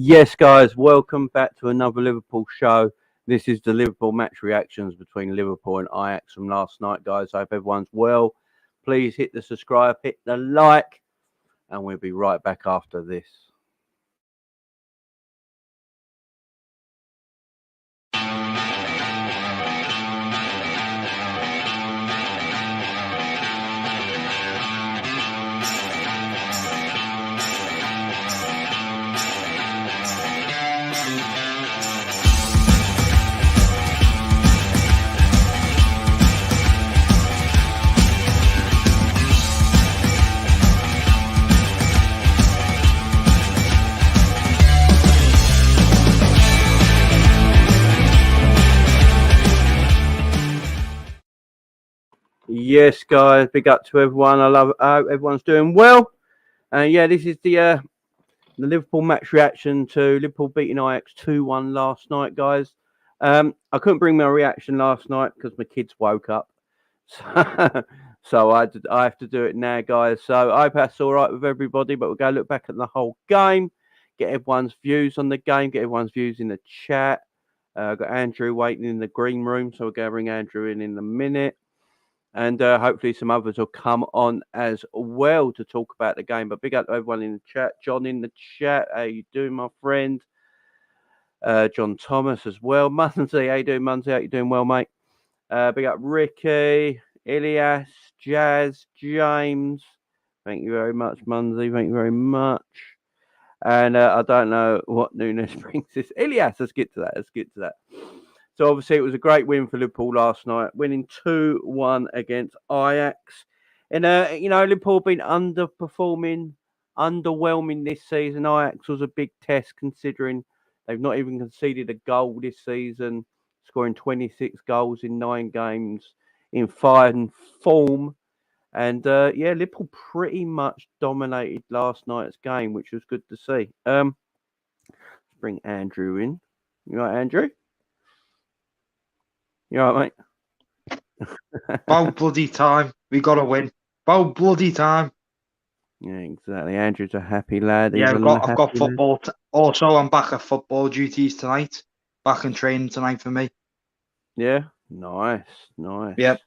Yes, guys, welcome back to another Liverpool show. This is the Liverpool match reactions between Liverpool and Ajax from last night, guys. I hope everyone's well. Please hit the subscribe, hit the like, and we'll be right back after this. Yes, guys, big up to everyone. I hope everyone's doing well. This is the Liverpool match reaction to Liverpool beating Ajax 2-1 last night, guys. I couldn't bring my reaction last night because my kids woke up. So I have to do it now, guys. So I hope that's all right with everybody, but we'll go look back at the whole game, get everyone's views on the game, get everyone's views in the chat. I've got Andrew waiting in the green room, so we'll go bring Andrew in a minute. And hopefully some others will come on as well to talk about the game. But big up to everyone in the chat. John in the chat. How you doing, my friend? John Thomas as well. Munsey, how you doing, Munsey? How you doing well, mate? Big up Ricky, Elias, Jazz, James. Thank you very much, Munsey. Thank you very much. And I don't know what Nunez brings this. Elias, let's get to that. So, obviously, it was a great win for Liverpool last night, winning 2-1 against Ajax. And, Liverpool have been underperforming, underwhelming this season. Ajax was a big test considering they've not even conceded a goal this season, scoring 26 goals in 9 games in fine form. And, Liverpool pretty much dominated last night's game, which was good to see. Let's bring Andrew in. You right, Andrew? You all right, mate? About bloody time. We got to win. About bloody time. Yeah, exactly. Andrew's a happy lad. Yeah, I've got football. Also, I'm back at football duties tonight. Back in training tonight for me. Yeah, nice. Yep.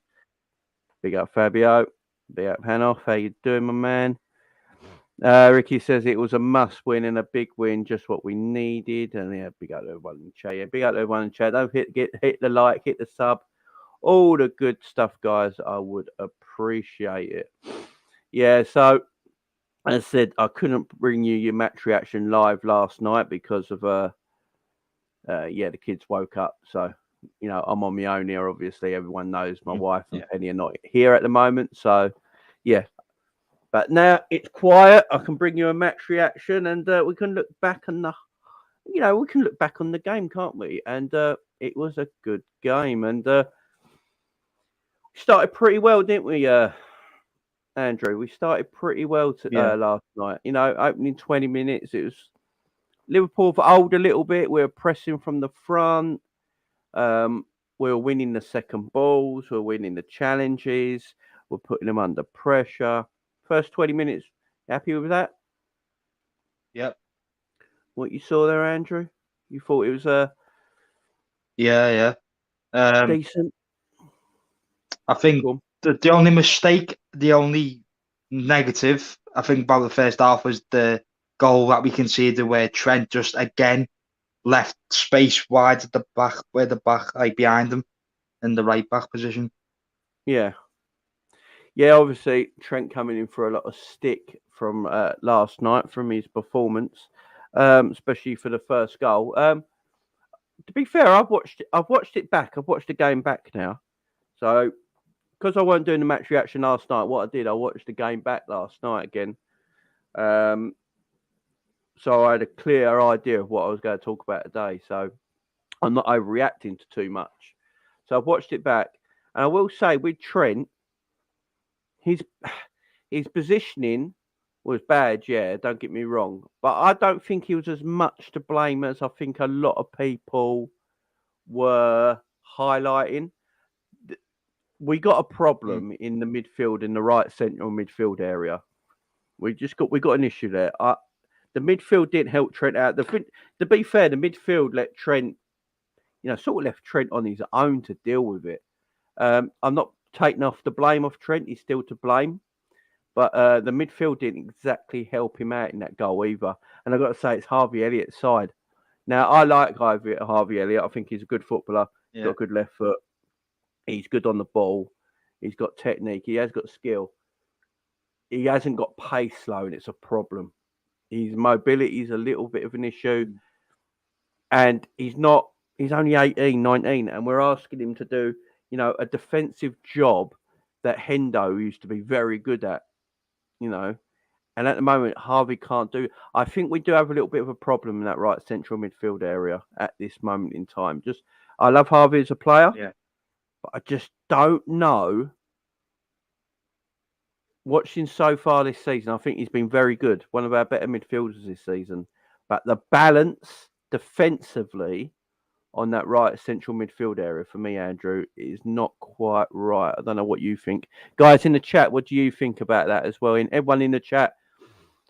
Big up Fabio. Big up Hanoff. How you doing, my man? Ricky says it was a must win and a big win, just what we needed. And yeah, big up to everyone in the chat. Yeah, big up to everyone in the chat. Don't hit the like, hit the sub, all the good stuff, guys. I would appreciate it. Yeah, so as I said, I couldn't bring you your match reaction live last night because of the kids woke up. So I'm on my own here. Obviously, everyone knows my wife and Penny are not here at the moment. So yeah. But now it's quiet. I can bring you a match reaction, and we can look back on the game, can't we? And it was a good game, and started pretty well, didn't we, Andrew? We started pretty well last night. Opening 20 minutes, it was Liverpool for old a little bit. We were pressing from the front. We were winning the second balls. We were winning the challenges. We're putting them under pressure. First 20 minutes, happy with that? Yep. What you saw there, Andrew? You thought it was decent? I think the only mistake, the only negative, I think about the first half was the goal that we conceded where Trent just again left space wide at the back, behind him in the right back position. Yeah. Yeah, obviously Trent coming in for a lot of stick from last night from his performance, especially for the first goal. To be fair, I've watched it back. I've watched the game back now. So because I weren't doing the match reaction last night, what I did, I watched the game back last night again. So I had a clear idea of what I was going to talk about today. So I'm not overreacting to too much. So I've watched it back, and I will say with Trent, his positioning was bad, yeah, don't get me wrong. But I don't think he was as much to blame as I think a lot of people were highlighting. We got a problem in the midfield, in the right central midfield area. We got an issue there. the midfield didn't help Trent out. To be fair, the midfield let Trent, sort of left Trent on his own to deal with it. I'm not taking off the blame off Trent. He's still to blame. But the midfield didn't exactly help him out in that goal either. And I've got to say, it's Harvey Elliott's side. Now, I like Harvey Elliott. I think he's a good footballer. He's got a good left foot. He's good on the ball. He's got technique. He has got skill. He hasn't got pace though, and it's a problem. His mobility is a little bit of an issue. And he's only 18, 19, and we're asking him to do, a defensive job that Hendo used to be very good at, And at the moment, Harvey can't do. I think we do have a little bit of a problem in that right central midfield area at this moment in time. I love Harvey as a player, but I just don't know. Watching so far this season, I think he's been very good. One of our better midfielders this season. But the balance defensively on that right central midfield area for me, Andrew, is not quite right. I don't know what you think. Guys in the chat, what do you think about that as well? And everyone in the chat,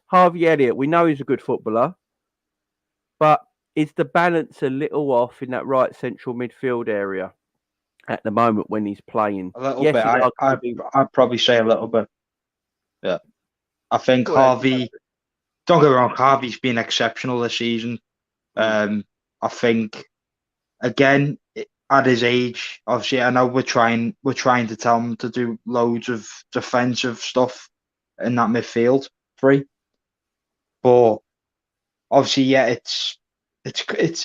Harvey Elliott, we know he's a good footballer, but is the balance a little off in that right central midfield area at the moment when he's playing? A little bit. I'd probably say a little bit. Yeah. I think Harvey, don't get me wrong, Harvey's been exceptional this season. I think, again, at his age, obviously, I know we're trying to tell him to do loads of defensive stuff in that midfield three. But obviously, it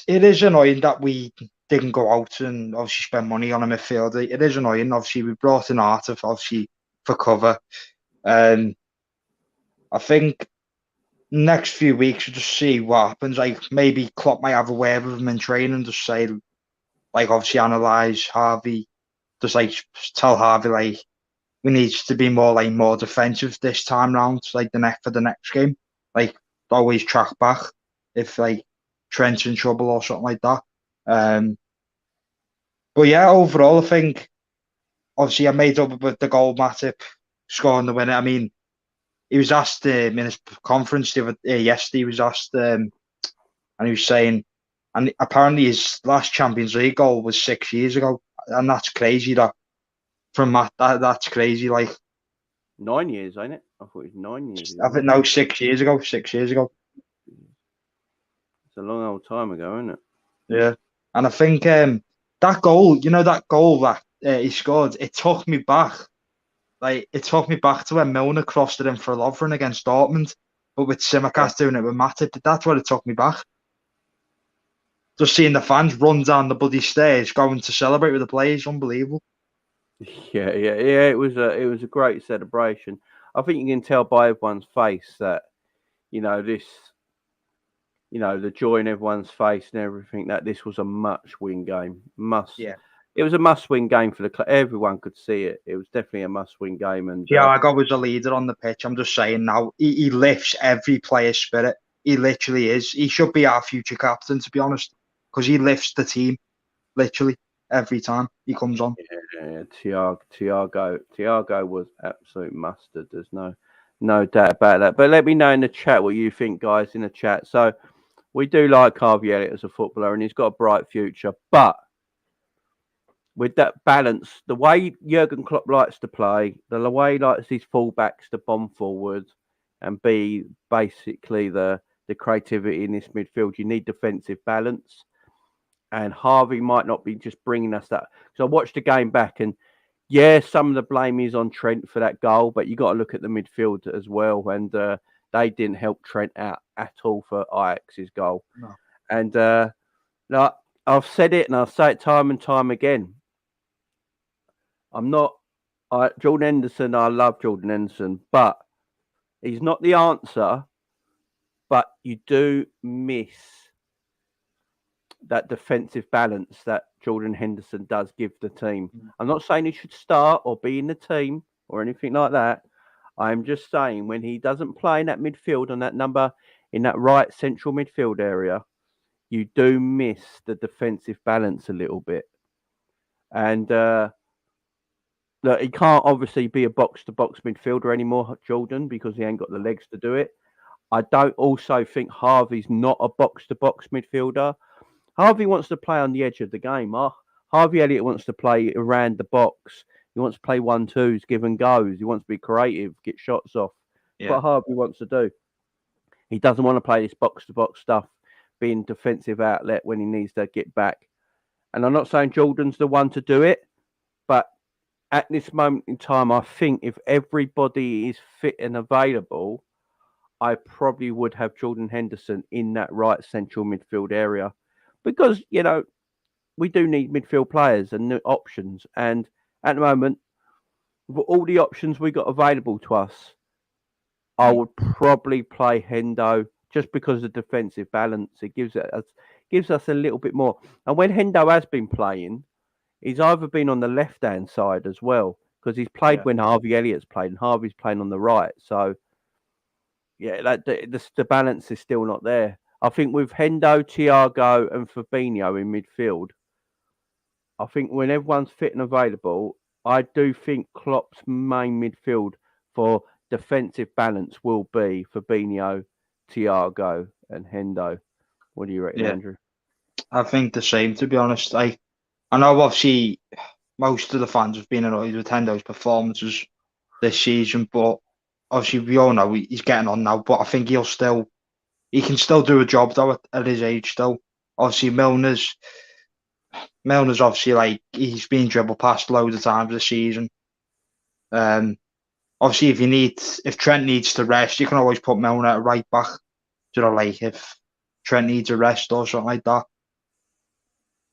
is annoying that we didn't go out and obviously spend money on a midfielder. It is annoying. Obviously, we brought in Arthur, obviously, for cover. I think next few weeks we'll just see what happens. Like, maybe Klopp might have a word with him in training, just say, like, obviously analyse Harvey, just like tell Harvey, like, we need to be more defensive this time round, like for the next game. Like, always track back if like Trent's in trouble or something like that. But yeah, overall, I think obviously I made up with the goal, Matip scoring the winner. I mean, he was asked in his conference yesterday. He was asked, and he was saying, and apparently his last Champions League goal was 6 years ago, and that's crazy. That's crazy. Like 9 years, ain't it? I thought it was 9 years. I think no, 6 years ago. 6 years ago. It's a long old time ago, isn't it? Yeah, and I think that goal, that he scored, it took me back. Like, it took me back to when Milner crossed it in for Lovren against Dortmund, but with Tsimikas doing it with Matip. That's what it took me back. Just seeing the fans run down the bloody stairs, going to celebrate with the players, unbelievable. Yeah. It was a great celebration. I think you can tell by everyone's face that, the joy in everyone's face and everything, that this was a must-win game. It was a must-win game for the club. Everyone could see it. It was definitely a must-win game. And Thiago was a leader on the pitch. I'm just saying now, he lifts every player's spirit. He literally is. He should be our future captain, to be honest, because he lifts the team literally every time he comes on. Yeah, Thiago was absolute mustard. There's no doubt about that. But let me know in the chat what you think, guys, in the chat. So we do like Harvey Elliott as a footballer, and he's got a bright future. But with that balance, the way Jurgen Klopp likes to play, the way he likes his fullbacks to bomb forward and be basically the creativity in this midfield, you need defensive balance. And Harvey might not be just bringing us that. So I watched the game back, and some of the blame is on Trent for that goal, but you got to look at the midfield as well. And they didn't help Trent out at all for Ajax's goal. No. And I've said it, and I'll say it time and time again. Jordan Henderson, I love Jordan Henderson, but he's not the answer. But you do miss that defensive balance that Jordan Henderson does give the team. I'm not saying he should start or be in the team or anything like that. I'm just saying when he doesn't play in that midfield on that number, in that right central midfield area, you do miss the defensive balance a little bit. And look, he can't obviously be a box-to-box midfielder anymore, Jordan, because he ain't got the legs to do it. I don't also think Harvey's not a box-to-box midfielder. Harvey wants to play on the edge of the game. Harvey Elliott wants to play around the box. He wants to play 1-2s, give and goes. He wants to be creative, get shots off. That's what Harvey wants to do. He doesn't want to play this box-to-box stuff, being defensive outlet when he needs to get back. And I'm not saying Jordan's the one to do it, but at this moment in time, I think if everybody is fit and available, I probably would have Jordan Henderson in that right central midfield area. Because, we do need midfield players and options. And at the moment, with all the options we got available to us, I would probably play Hendo just because of defensive balance. It gives us a little bit more. And when Hendo has been playing, he's either been on the left-hand side as well, because he's played when Harvey Elliott's played, and Harvey's playing on the right. So, the balance is still not there. I think with Hendo, Thiago, and Fabinho in midfield, I think when everyone's fit and available, I do think Klopp's main midfield for defensive balance will be Fabinho, Thiago, and Hendo. What do you reckon, Andrew? I think the same, to be honest. I know obviously most of the fans have been annoyed with Hendo's performances this season, but obviously we all know he's getting on now. But I think he can still do a job though at his age still. Obviously Milner's obviously he's been dribbled past loads of times this season. Obviously if Trent needs to rest, you can always put Milner at right back. If Trent needs a rest or something like that.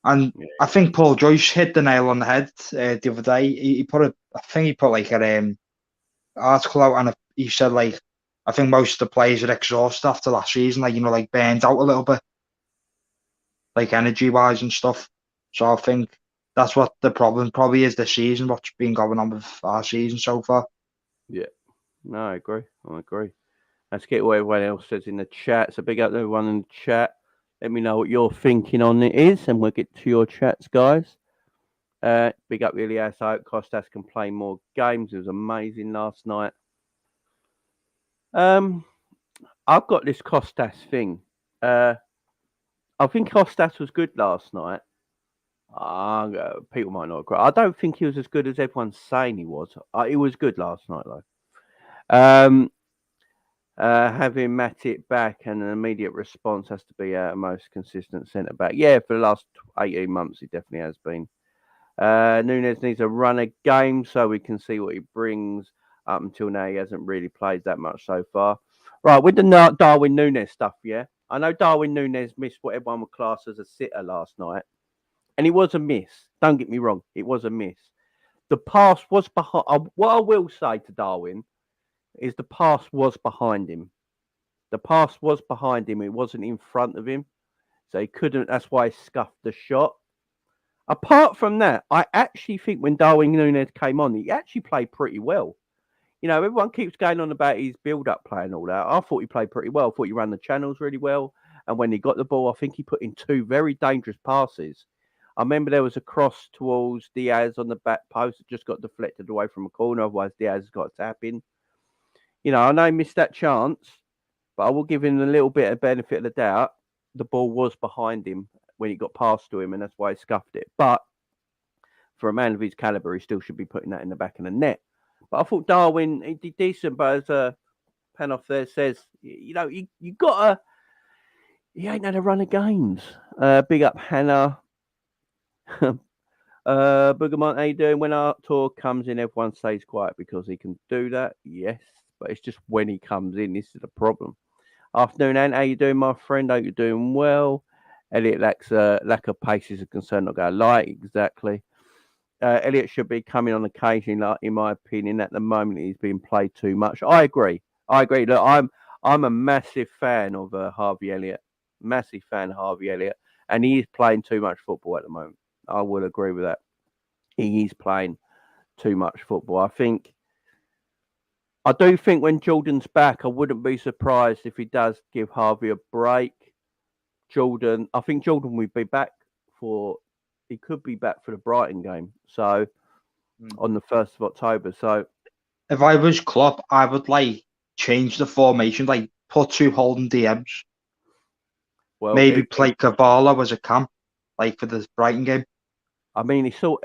And I think Paul Joyce hit the nail on the head the other day. He put an article out, and he said I think most of the players are exhausted after last season, burned out a little bit, energy wise and stuff. So I think that's what the problem probably is this season. What's been going on with our season so far? Yeah, no, I agree. Let's get what everyone else says in the chat. So big up to everyone in the chat. Let me know what your thinking on it is, and we'll get to your chats, guys. Big up Ilias. I hope Costas can play more games. It was amazing last night. I've got this Costas thing. I think Costas was good last night. People might not agree. I don't think he was as good as everyone's saying he was. He was good last night, though. Having Matip back and an immediate response has to be our most consistent centre back. Yeah, for the last 18 months, he definitely has been. Nunez needs a run of games so we can see what he brings. Up until now, he hasn't really played that much so far. Right, with the Darwin Nunez stuff, yeah. I know Darwin Nunez missed what everyone would class as a sitter last night. And it was a miss. Don't get me wrong. It was a miss. The pass was behind. What I will say to Darwin is the pass was behind him. The pass was behind him. It wasn't in front of him. So he couldn't. That's why he scuffed the shot. Apart from that, I actually think when Darwin Nunez came on, he actually played pretty well. Everyone keeps going on about his build-up play and all that. I thought he played pretty well. I thought he ran the channels really well. And when he got the ball, I think he put in 2 very dangerous passes. I remember there was a cross towards Diaz on the back post that just got deflected away from a corner. Otherwise, Diaz has got a tap in. I know he missed that chance, but I will give him a little bit of benefit of the doubt. The ball was behind him when it got passed to him, and that's why he scuffed it. But for a man of his caliber, he still should be putting that in the back of the net. But I thought Darwin, he did decent, but as Panoff there says, you got to... He ain't had a run of games. Big up Hannah. Boogermont, how you doing? When Artur comes in, everyone stays quiet because he can do that. Yes, but it's just when he comes in, this is the problem. Afternoon, Ant, how you doing, my friend? Hope you're doing well. Elliot lack of pace is a concern, not going to lie. Exactly. Elliot should be coming on occasion, in my opinion. At the moment, he's being played too much. I agree. Look, I'm a massive fan of Harvey Elliott. Massive fan of Harvey Elliott. And he is playing too much football at the moment. I will agree with that. He is playing too much football. I do think when Jordan's back, I wouldn't be surprised if he does give Harvey a break. I think Jordan will be back he could be back for the Brighton game. So on the 1st of October. So if I was Klopp, I would change the formation, put 2 holding DMs. Well, Maybe play Cavallo as a cam, like for the Brighton game. I mean, it's sort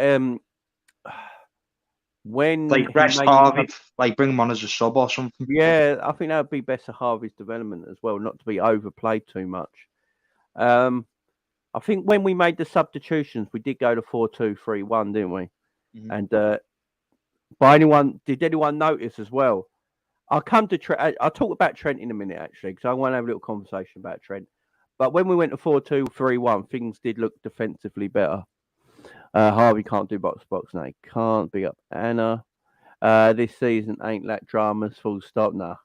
when Like he rest made Harvey, like bring him on as a sub or something. yeah, I think that would be best for Harvey's development as well, not to be overplayed too much. I think when we made the substitutions, we did go to 4-2-3-1, didn't we? Mhm. And did anyone notice as well? I'll come to Trent. I'll talk about Trent in a minute, actually, because I want to have a little conversation about Trent. But when we went to 4-2-3-1, things did look defensively better. Harvey can't do box to box now. He can't be up Anna. This season ain't like dramas, full stop now.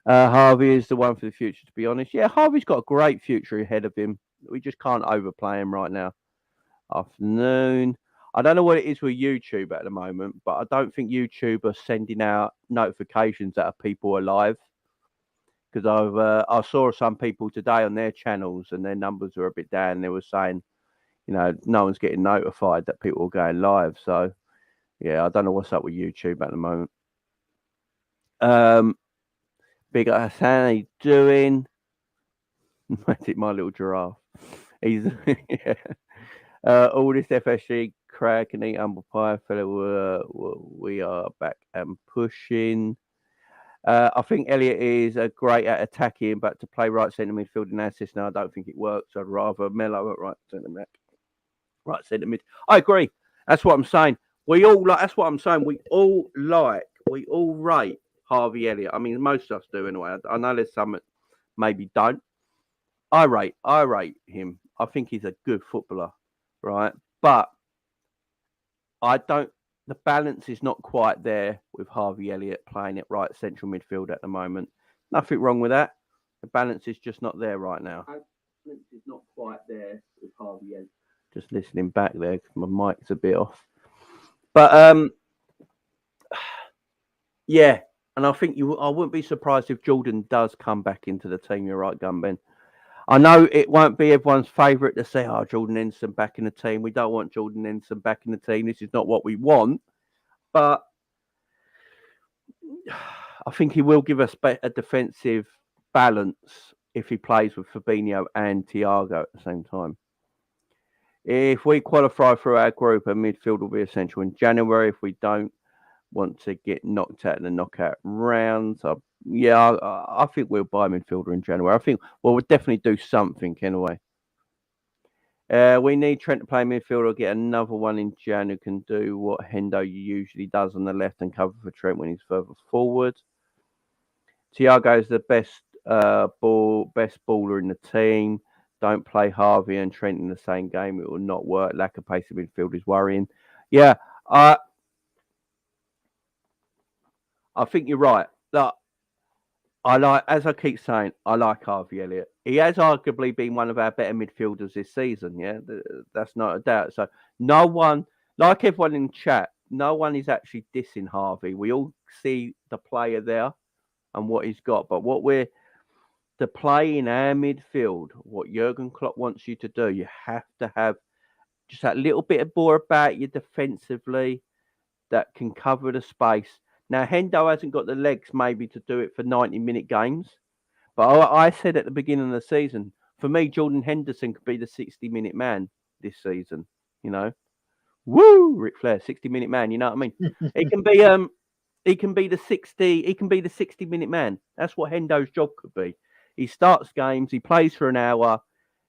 Harvey is the one for the future, to be honest. Yeah, Harvey's got a great future ahead of him. We just can't overplay him right now. Afternoon. I don't know what it is with YouTube at the moment, but I don't think YouTube are sending out notifications that people are live. Because I saw some people today on their channels and their numbers were a bit down. They were saying, no one's getting notified that people are going live. So, yeah, I don't know what's up with YouTube at the moment. Big Hassan, how you doing? My little giraffe. He's yeah. All this FSG crack and eat humble pie, fellow. We are back and pushing. I think Elliot is great at attacking, but to play right centre midfield in our system, I don't think it works. I'd rather Mello at right centre mid. Right centre mid. I agree. That's what I'm saying. We all like. That's what I'm saying. We all rate Harvey Elliott. I mean, most of us do anyway. I know there's some that maybe don't. I rate him. I think he's a good footballer, right? But the balance is not quite there with Harvey Elliott playing at right central midfield at the moment. Nothing wrong with that. The balance is just not there right now. The balance is not quite there with Harvey Elliott. Just listening back there because my mic's a bit off. But yeah, and I think I wouldn't be surprised if Jordan does come back into the team. You're right, Gunben. I know it won't be everyone's favourite to say, Jordan Henderson back in the team. We don't want Jordan Henderson back in the team. This is not what we want. But I think he will give us a defensive balance if he plays with Fabinho and Thiago at the same time. If we qualify for our group, a midfield will be essential in January. If we don't want to get knocked out in the knockout rounds, I think we'll buy a midfielder in January. I think we'll definitely do something anyway. We need Trent to play midfield or get another one in Jan who can do what Hendo usually does on the left and cover for Trent when he's further forward. Thiago is the best baller in the team. Don't play Harvey and Trent in the same game. It will not work. Lack of pace in midfield is worrying. Yeah, I think you're right. Look, as I keep saying, I like Harvey Elliott. He has arguably been one of our better midfielders this season. Yeah, that's not a doubt. So no one, like everyone in chat, no one is actually dissing Harvey. We all see the player there and what he's got. But to play in our midfield, what Jurgen Klopp wants you to do, you have to have just that little bit more about you defensively that can cover the space. Now, Hendo hasn't got the legs maybe to do it for 90-minute games. But I said at the beginning of the season, for me, Jordan Henderson could be the 60-minute man this season. Woo, Ric Flair, 60-minute man. You know what I mean? He can be the 60-minute man. That's what Hendo's job could be. He starts games. He plays for an hour.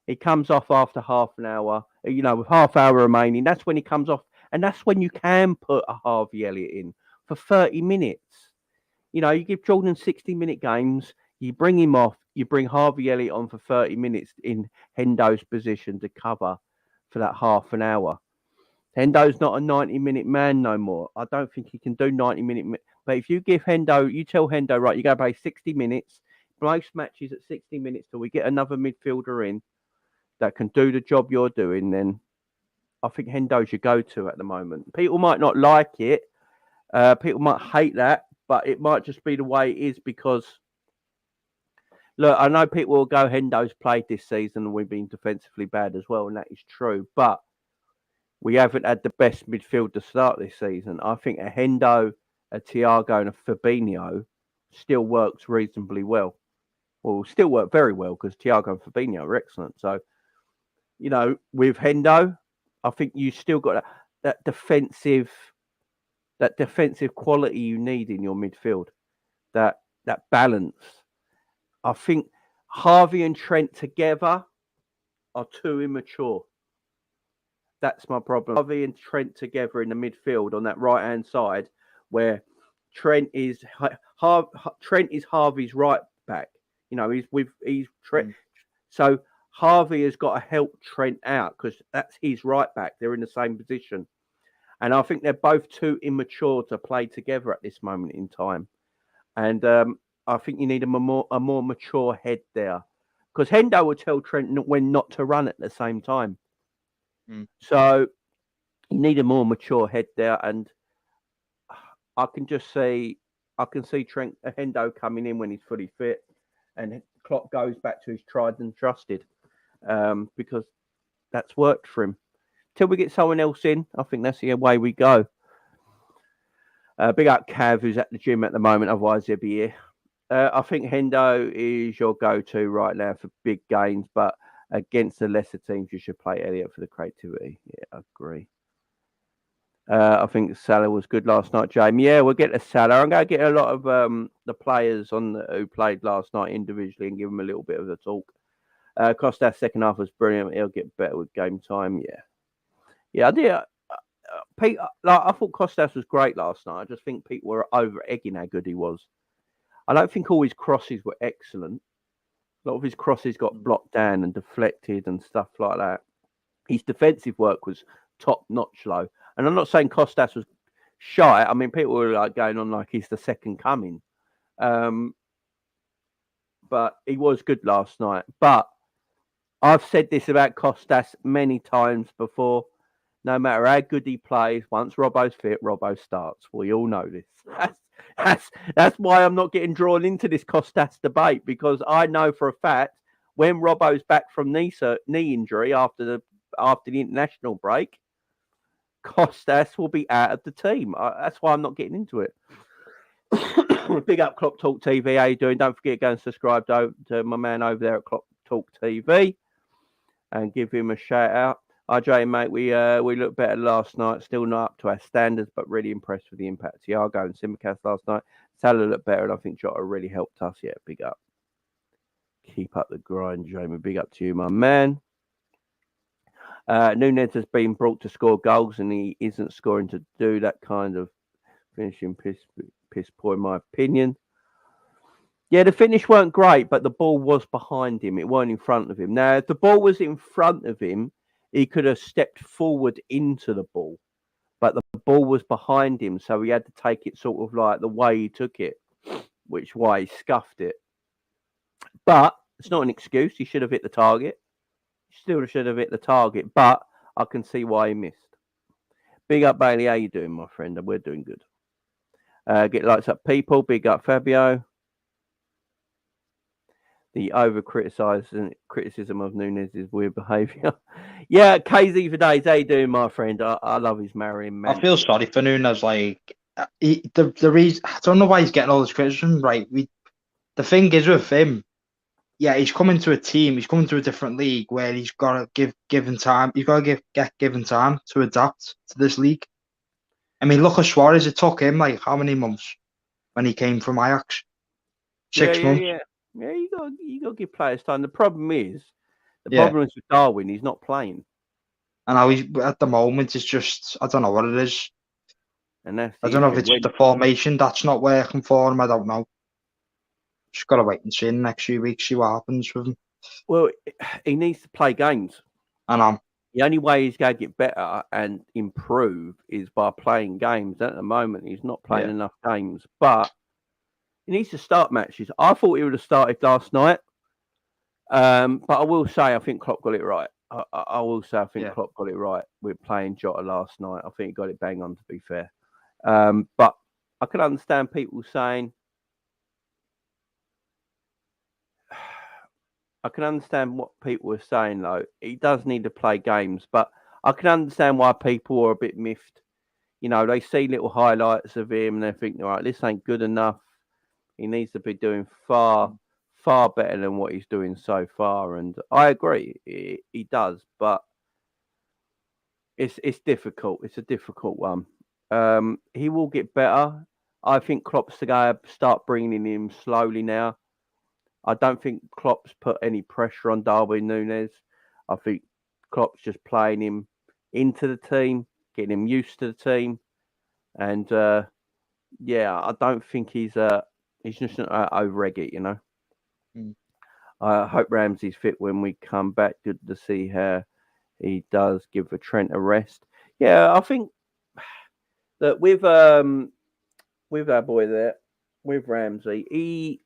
He comes off after half an hour. With half hour remaining, that's when he comes off, and that's when you can put a Harvey Elliott in for 30 minutes. You give Jordan 60-minute games. You bring him off. You bring Harvey Elliott on for 30 minutes in Hendo's position to cover for that half an hour. Hendo's not a 90-minute man no more. I don't think he can do 90-minute. But if you give Hendo, you tell Hendo, right, you go play 60 minutes, most matches at 60 minutes till we get another midfielder in that can do the job you're doing, then I think Hendo's your go-to at the moment. People might not like it. People might hate that, but it might just be the way it is because, look, I know people will go, Hendo's played this season and we've been defensively bad as well, and that is true. But we haven't had the best midfield to start this season. I think a Hendo, a Thiago and a Fabinho still works reasonably well. Well, still work very well because Thiago and Fabinho are excellent. So, with Hendo, I think you still got that defensive quality you need in your midfield. That balance. I think Harvey and Trent together are too immature. That's my problem. Harvey and Trent together in the midfield on that right hand side, where Trent is Harvey's right back. He's Trent. So Harvey has got to help Trent out because that's his right back. They're in the same position, and I think they're both too immature to play together at this moment in time. And I think you need a more mature head there, because Hendo will tell Trent when not to run at the same time. So you need a more mature head there, and I can see Trent Hendo coming in when he's fully fit, and Klopp goes back to his tried and trusted, because that's worked for him. Till we get someone else in, I think that's the way we go. Big up Cav, who's at the gym at the moment, otherwise he'll be here. I think Hendo is your go-to right now for big games, but against the lesser teams, you should play Elliot for the creativity. Yeah, I agree. I think Salah was good last night, Jamie. Yeah, we'll get to Salah. I'm going to get a lot of the players who played last night individually and give them a little bit of a talk. Costa's second half was brilliant. He'll get better with game time. Yeah, I did. Pete, I thought Costas was great last night. I just think people were over egging how good he was. I don't think all his crosses were excellent. A lot of his crosses got blocked down and deflected and stuff like that. His defensive work was top notch, though. And I'm not saying Costas was shy. I mean, people were going on like he's the second coming. But he was good last night. But I've said this about Costas many times before. No matter how good he plays, once Robbo's fit, Robbo starts. We all know this. That's why I'm not getting drawn into this Costas debate, because I know for a fact when Robbo's back from knee injury after the international break, Costas will be out of the team. That's why I'm not getting into it. Big up Klopp Talk TV. How you doing? Don't forget to go and subscribe to my man over there at Klopp Talk TV and give him a shout out. RJ, mate, we looked better last night. Still not up to our standards, but really impressed with the impact of Thiago and Simicast last night. Salah looked better, and I think Jota really helped us. Yeah, big up. Keep up the grind, Jamie. Big up to you, my man. Nunez has been brought to score goals, and he isn't scoring to do that kind of finishing piss poor, in my opinion. Yeah, the finish weren't great, but the ball was behind him. It weren't in front of him. Now, if the ball was in front of him, he could have stepped forward into the ball, but the ball was behind him, so he had to take it sort of like the way he took it, which why he scuffed it. But it's not an excuse. He should have hit the target. He still should have hit the target, but I can see why he missed. Big up, Bailey. How you doing, my friend? We're doing good. Get lights up, people. Big up, Fabio. The criticism of Nunez is weird behaviour. Yeah, KZ for days. How you doing, my friend? I love his Marion man. I feel sorry for Nunez. Like, the reason, I don't know why he's getting all this criticism. Right, the thing is with him, yeah, he's coming to a team. He's coming to a different league where he's got to given time. He's got to get given time to adapt to this league. I mean, look at Suarez. It took him like how many months when he came from Ajax? 6 months. Yeah, you got to give players time. The problem is with Darwin, he's not playing. And how he's at the moment, it's just, I don't know what it is. And I don't know if it's the formation that's not working for him. I don't know. Just got to wait and see in the next few weeks, see what happens with him. Well, he needs to play games. I know. The only way he's going to get better and improve is by playing games. At the moment, he's not playing enough games, but he needs to start matches. I thought he would have started last night, but I will say I think Klopp got it right. I will say I think Klopp got it right with playing Jota last night. I think he got it bang on, to be fair. But I can understand people saying, I can understand what people were saying, though. He does need to play games, but I can understand why people are a bit miffed. You know, they see little highlights of him and they think, all right, this ain't good enough. He needs to be doing far better than what he's doing so far. And I agree, he does, but it's difficult. It's a difficult one. He will get better. I think Klopp's to go start bringing him slowly now. I don't think Klopp's put any pressure on Darwin Nunez. I think Klopp's just playing him into the team, getting him used to the team, and I don't think he's just not over it, you know. I hope Ramsey's fit when we come back. Good to see how he does give a Trent a rest. Yeah, I think that with our boy there, with Ramsey,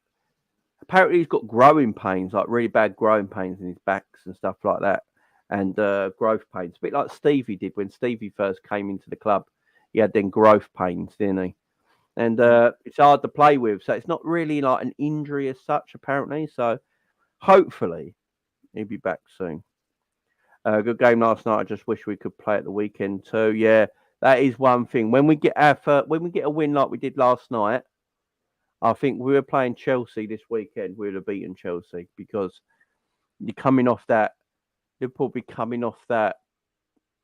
apparently he's got growing pains, like really bad growing pains in his backs and stuff like that, and growth pains. A bit like Stevie did when Stevie first came into the club. He had then growth pains, didn't he? And it's hard to play with, so it's not really like an injury as such, apparently. So hopefully he'll be back soon. Good game last night. I just wish we could play at the weekend too. Yeah, that is one thing. When we get a win like we did last night, I think we were playing Chelsea this weekend. We would have beaten Chelsea because you're coming off that. Liverpool be coming off that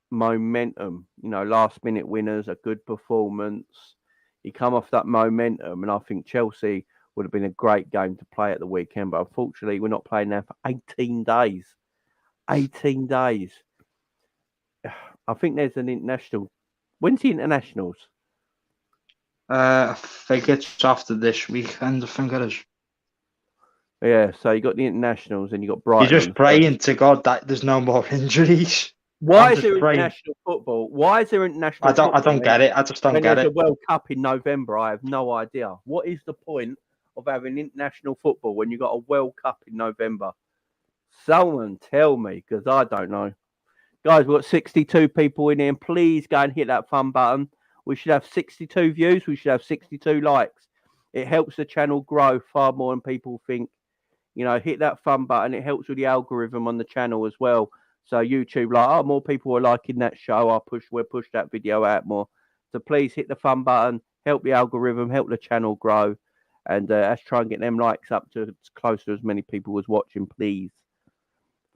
momentum. You know, last minute winners, a good performance. You come off that momentum, and I think Chelsea would have been a great game to play at the weekend. But unfortunately, we're not playing now for 18 days. 18 days. I think there's an international. When's the internationals? I think it's after this weekend. I think it is. Yeah, so you got the internationals and you got Brighton. You're just praying to God that there's no more injuries. Why is there international football? Why is there international football? I don't get it. I just don't get it. There's a World Cup in November. I have no idea. What is the point of having international football when you've got a World Cup in November? Someone tell me, because I don't know. Guys, we've got 62 people in here. And please go and hit that fun button. We should have 62 views. We should have 62 likes. It helps the channel grow far more than people think. You know, hit that fun button. It helps with the algorithm on the channel as well. So YouTube, more people are liking that show. We'll push that video out more. So please hit the fun button. Help the algorithm. Help the channel grow. And let's try and get them likes up to as close to as many people as watching, please.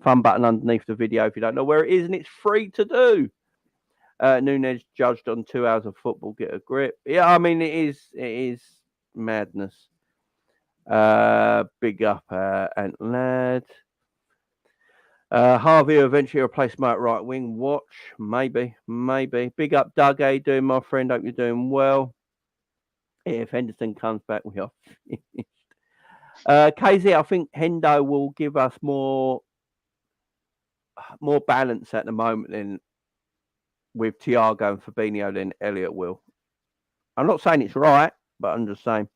Fun button underneath the video if you don't know where it is, and it's free to do. Nunez judged on 2 hours of football. Get a grip. Yeah, I mean it is madness. Big up and lad. Harvey will eventually replace Mike right wing. Watch, maybe. Big up Doug. How you doing, my friend? Hope you're doing well. If Henderson comes back, we are finished. KZ, I think Hendo will give us more balance at the moment than with Thiago and Fabinho than Elliot will. I'm not saying it's right, but I'm just saying.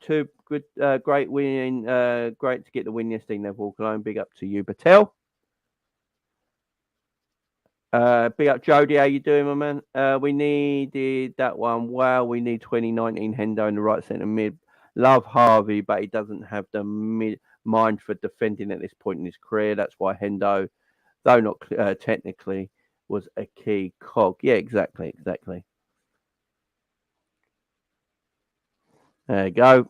Two good, great win. Great to get the win yesterday, Neville Cologne. Big up to you, Patel. Big up Jody. How you doing, my man? We needed that one. Wow, we need 2019 Hendo in the right centre mid. Love Harvey, but he doesn't have the mind for defending at this point in his career. That's why Hendo, though not technically, was a key cog. Yeah, exactly. There you go.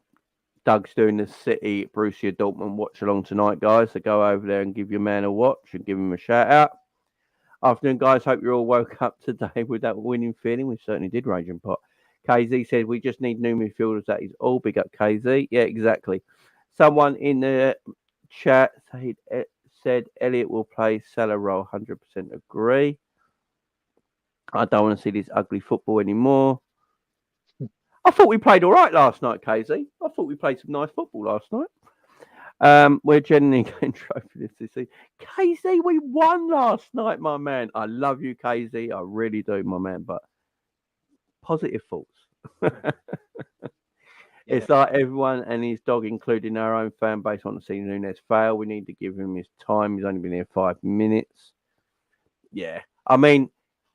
Doug's doing the City Borussia Dortmund watch along tonight, guys. So go over there and give your man a watch and give him a shout out. Afternoon, guys. Hope you all woke up today with that winning feeling. We certainly did, Raging Pot. KZ said we just need new midfielders. That is all. Big up KZ. Yeah, exactly. Someone in the chat said Elliot will play Salah role. 100% agree. I don't want to see this ugly football anymore. I thought we played all right last night, KZ. I thought we played some nice football last night. We're genuinely getting trophy this season. KZ, we won last night, my man. I love you, KZ. I really do, my man. But positive thoughts. It's like everyone and his dog, including our own fan base, want to see Nunez fail. We need to give him his time. He's only been here 5 minutes. Yeah. I mean,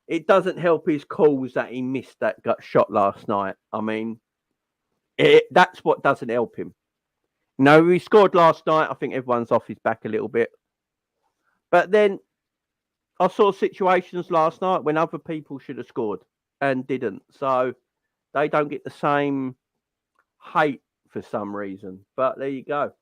it doesn't help his cause that he missed that gut shot last night. I mean, that's what doesn't help him. You know, he scored last night. I think everyone's off his back a little bit. But then I saw situations last night when other people should have scored and didn't. So they don't get the same hate for some reason. But there you go.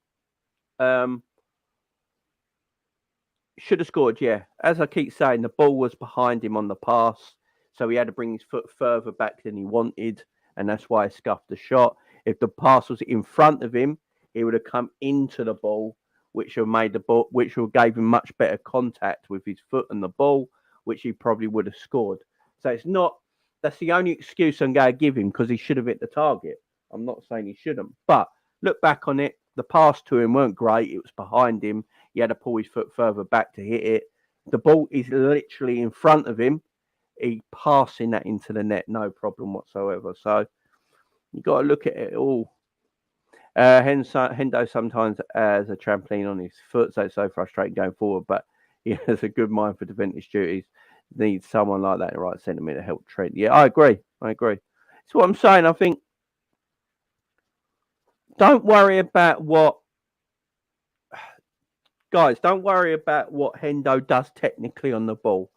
Should have scored, yeah. As I keep saying, the ball was behind him on the pass, so he had to bring his foot further back than he wanted, and that's why he scuffed the shot. If the pass was in front of him, he would have come into the ball, which would have gave him much better contact with his foot and the ball, which he probably would have scored. So it's not. That's the only excuse I'm going to give him, because he should have hit the target. I'm not saying he shouldn't, but look back on it. The pass to him weren't great. It was behind him. He had to pull his foot further back to hit it. The ball is literally in front of him. He passing that into the net, no problem whatsoever. So you got to look at it all. Hendo sometimes has a trampoline on his foot, so it's so frustrating going forward. But he has a good mind for defensive duties. Needs someone like that in the right centre mid to help Trent. Yeah, I agree. It's what I'm saying. I think don't worry about what Hendo does technically on the ball.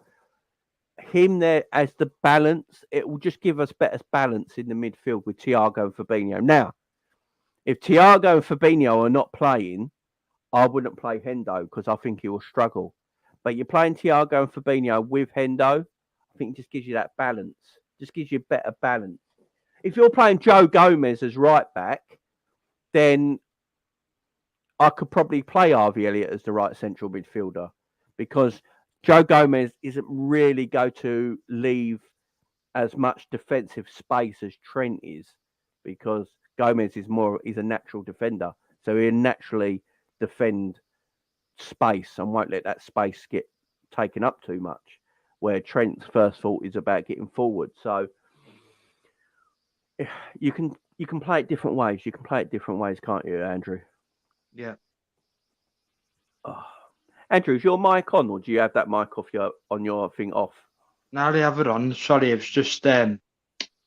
Him there as the balance, it will just give us better balance in the midfield with Thiago and Fabinho. Now, if Thiago and Fabinho are not playing, I wouldn't play Hendo because I think he will struggle. But you're playing Thiago and Fabinho with Hendo, I think it just gives you that balance. Just gives you better balance. If you're playing Joe Gomez as right back, then I could probably play Harvey Elliott as the right central midfielder, because Joe Gomez isn't really going to leave as much defensive space as Trent is, because Gomez is a natural defender. So he'll naturally defend space and won't let that space get taken up too much, where Trent's first thought is about getting forward. So you can play it different ways. You can play it different ways, can't you, Andrew? Yeah. Oh. Andrew, is your mic on, or do you have that mic on your thing off? Now they have it on. Sorry, it was just I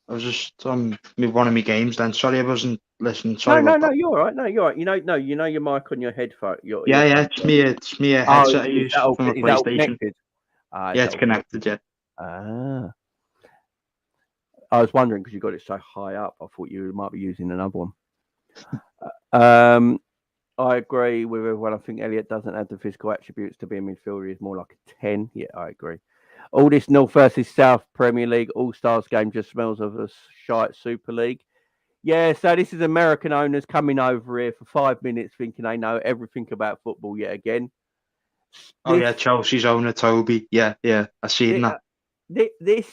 was just on one of my games then. Sorry, I wasn't listening. Sorry. No, you're all right. No, you're all right. You know your mic on your headphone. Yeah, it's me a headset I use from a PlayStation. Yeah, it's connected. Yeah. I was wondering because you got it so high up. I thought you might be using another one. I agree with everyone. I think Elliot doesn't have the physical attributes to be a midfielder. He's more like a 10. Yeah, I agree. All this North versus South Premier League All-Stars game just smells of a shite Super League. Yeah, so this is American owners coming over here for 5 minutes thinking they know everything about football yet again. Yeah, Chelsea's owner, Toby. Yeah, I see it now. This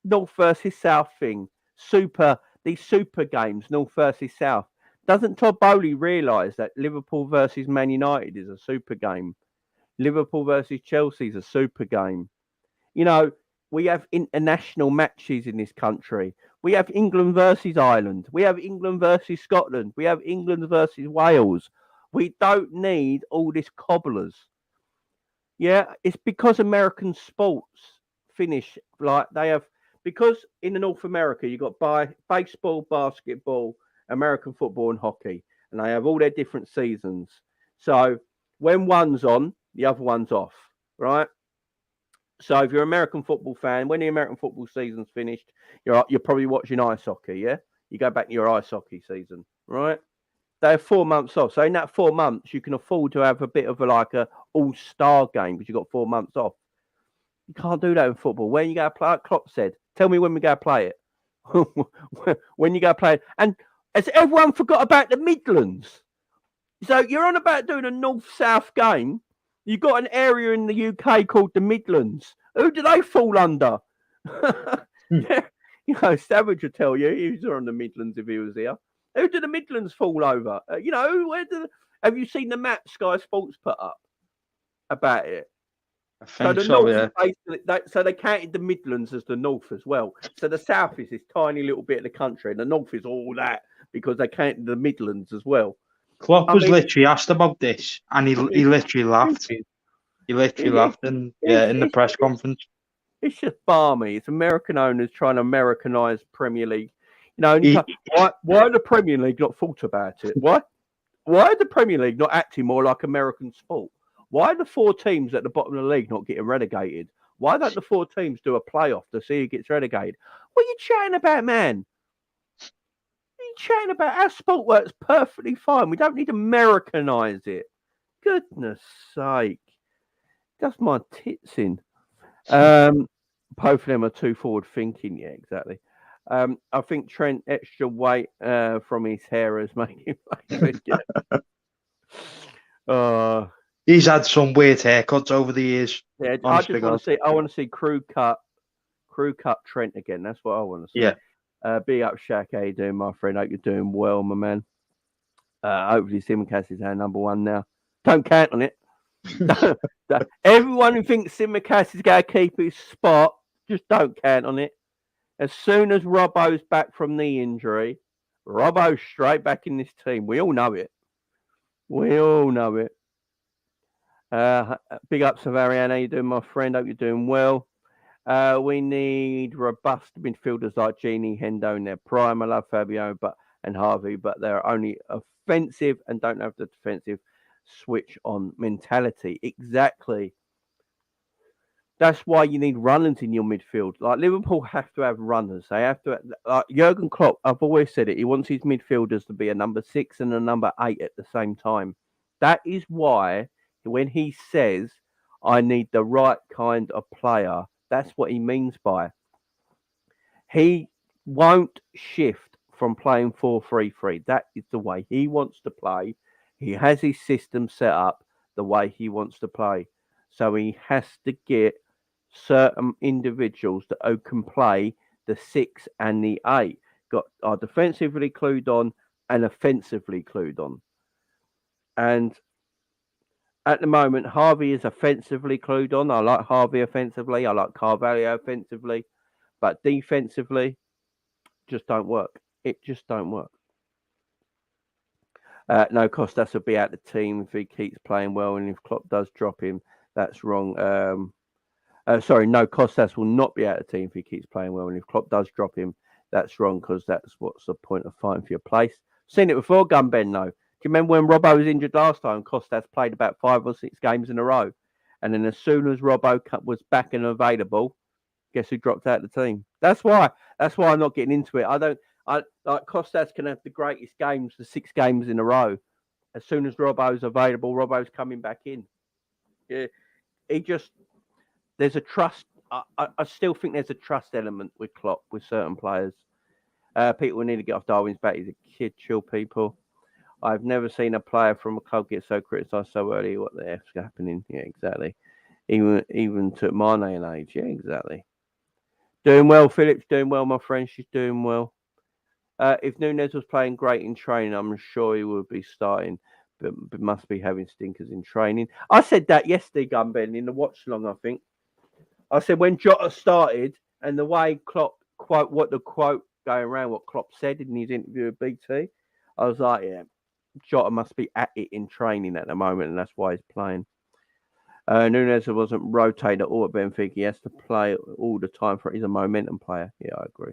North versus South thing, these super games, North versus South. Doesn't Todd Bowley realise that Liverpool versus Man United is a super game? Liverpool versus Chelsea is a super game. You know, we have international matches in this country. We have England versus Ireland. We have England versus Scotland. We have England versus Wales. We don't need all this cobblers. Yeah, it's because American sports finish like they have. Because in the North America, you've got baseball, basketball, American football and hockey, and they have all their different seasons. So when one's on, the other one's off, right? So if you're an American football fan, when the American football season's finished, you're probably watching ice hockey, yeah? You go back to your ice hockey season, right? They have 4 months off. So in that 4 months, you can afford to have a bit of a all-star game because you've got 4 months off. You can't do that in football. When you go to play it, Klopp said, tell me when we go to play it. When you go to play it. And has everyone forgot about the Midlands? So you're on about doing a North-South game. You've got an area in the UK called the Midlands. Who do they fall under? Yeah, you know, Savage would tell you he was on the Midlands if he was here. Who do the Midlands fall over? Have you seen the map Sky Sports put up about it? I think so, yeah. So they counted the Midlands as the North as well. So the South is this tiny little bit of the country, and the North is all that because they counted the Midlands as well. Klopp was literally asked about this, and he literally laughed. He literally laughed in the press conference. It's just balmy. It's American owners trying to Americanise Premier League. You know, why the Premier League not thought about it? Why are the Premier League not acting more like American sport? Why are the 4 teams at the bottom of the league not getting relegated? Why don't the 4 teams do a playoff to see who gets relegated? What are you chatting about, man? you chatting about? Our sport works perfectly fine. We don't need to Americanise it. Goodness sake. That's my tits in. Both of them are too forward thinking. Yeah, exactly. I think Trent extra weight from his hair has made him He's had some weird haircuts over the years. yeah, I just want to see. I want to see crew cut Trent again. That's what I want to see. Yeah. Big up, Shaq. How you doing, my friend? Hope you're doing well, my man. Hopefully, Simicast is our number one now. Don't count on it. Everyone who thinks Simicast is going to keep his spot, just don't count on it. As soon as Robbo's back from knee injury, Robbo's straight back in this team. We all know it. We all know it. Big up, Savarian. How you doing, my friend? Hope you're doing well. We need robust midfielders like Genie, Hendo in their prime. I love Fabio and Harvey, but they're only offensive and don't have the defensive switch on mentality. Exactly. That's why you need runners in your midfield. Like Liverpool have to have runners. They have to. Jurgen Klopp, I've always said it. He wants his midfielders to be a number 6 and a number 8 at the same time. That is why when he says, "I need the right kind of player," that's what he means by. He won't shift from playing 4-3-3. That is the way he wants to play. He has his system set up the way he wants to play. So he has to get certain individuals that can play the 6 and the 8. Are defensively clued on and offensively clued on. And at the moment, Harvey is offensively clued on. I like Harvey offensively. I like Carvalho offensively. But defensively, just don't work. It just don't work. No, Costas will be out of the team if he keeps playing well. And if Klopp does drop him, that's wrong. No, Costas will not be out of the team if he keeps playing well. And if Klopp does drop him, that's wrong because that's what's the point of fighting for your place. Seen it before, Gunben, though. Do you remember when Robbo was injured last time? Costas played about 5 or 6 games in a row. And then as soon as Robbo was back and available, guess who dropped out of the team? That's why I'm not getting into it. I like Costas can have the greatest games for 6 games in a row. As soon as Robbo's available, Robbo's coming back in. Yeah, there's a trust. I still think there's a trust element with Klopp with certain players. People need to get off Darwin's back. He's a kid. Chill, people. I've never seen a player from a club get so criticised so early. What the F's happening? Yeah, exactly. Even to my day and age. Yeah, exactly. Doing well, Philip's doing well, my friend. She's doing well. If Nunez was playing great in training, I'm sure he would be starting, but must be having stinkers in training. I said that yesterday, Gunben, in the watch long, I think. I said when Jota started and the way Klopp quote going around, what Klopp said in his interview with BT, I was like, yeah, Jota must be at it in training at the moment, and that's why he's playing. Nunez wasn't rotated at all at Benfica. He has to play all the time he's a momentum player. Yeah, I agree.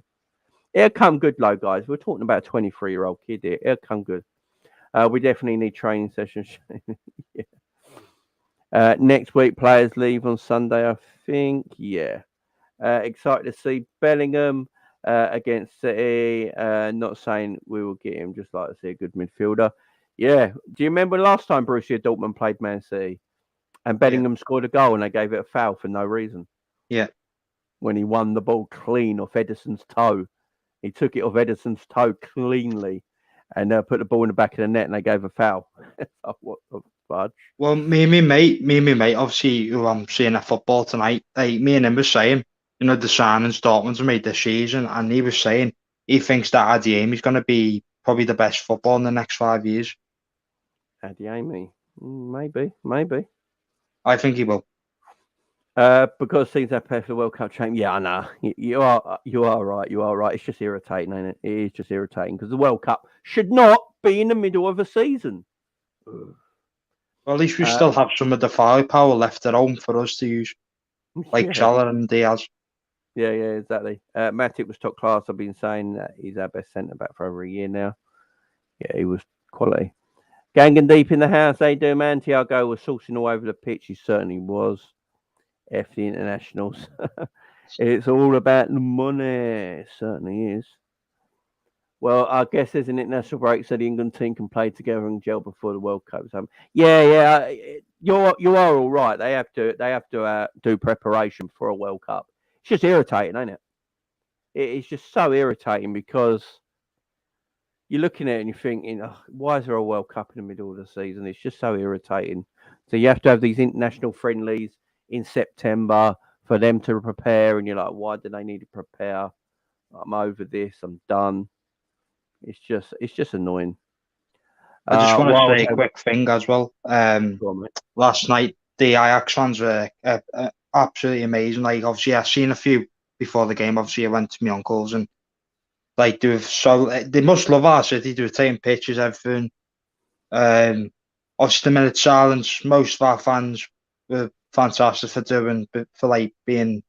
It'll come good, though, guys. We're talking about a 23-year-old kid here. It'll come good. We definitely need training sessions. Yeah. Next week, players leave on Sunday, I think. Yeah. Excited to see Bellingham against City. Not saying we will get him, just like to see a good midfielder. Yeah. Do you remember last time Borussia Dortmund played Man City? And Bellingham scored a goal and they gave it a foul for no reason. Yeah. When he won the ball clean off Ederson's toe. He took it off Ederson's toe cleanly and put the ball in the back of the net and they gave a foul. What the fudge? Well, me and my mate, obviously, who I'm seeing at football tonight, me and him was saying, the signings Dortmund's made this season, and he was saying he thinks that Adeyemi is going to be probably the best football in the next 5 years. Adeyemi? Maybe. I think he will. Because things have played for the World Cup champ. Yeah, I know. You are right. You are right. It's just irritating, ain't it? It is just irritating because the World Cup should not be in the middle of a season. Well, at least we still have some of the firepower left at home for us to use, like Salah and Diaz. Yeah, exactly. Matip was top class. I've been saying that he's our best centre back for over a year now. Yeah, he was quality. Ganging deep in the house, they do, man. Thiago was saucing all over the pitch. He certainly was. F the internationals. It's all about the money. It certainly is. Well, I guess there's an international break, so the England team can play together and gel before the World Cup. So, yeah. You are all right. They have to do preparation for a World Cup. It's just irritating, ain't it? It's just so irritating because you're looking at it and you're thinking, oh, why is there a World Cup in the middle of the season? It's just so irritating. So you have to have these international friendlies in September for them to prepare, and you're like, why do they need to prepare? I'm over this. I'm done. It's just annoying. I just want to say a Go quick thing as well. on, mate. Last night the Ajax fans were absolutely amazing. Like, obviously, I've seen a few before the game. Obviously, I went to my uncle's and like they must love our city. They were taking pictures, everything. Obviously, the minute silence. Most of our fans were fantastic for like being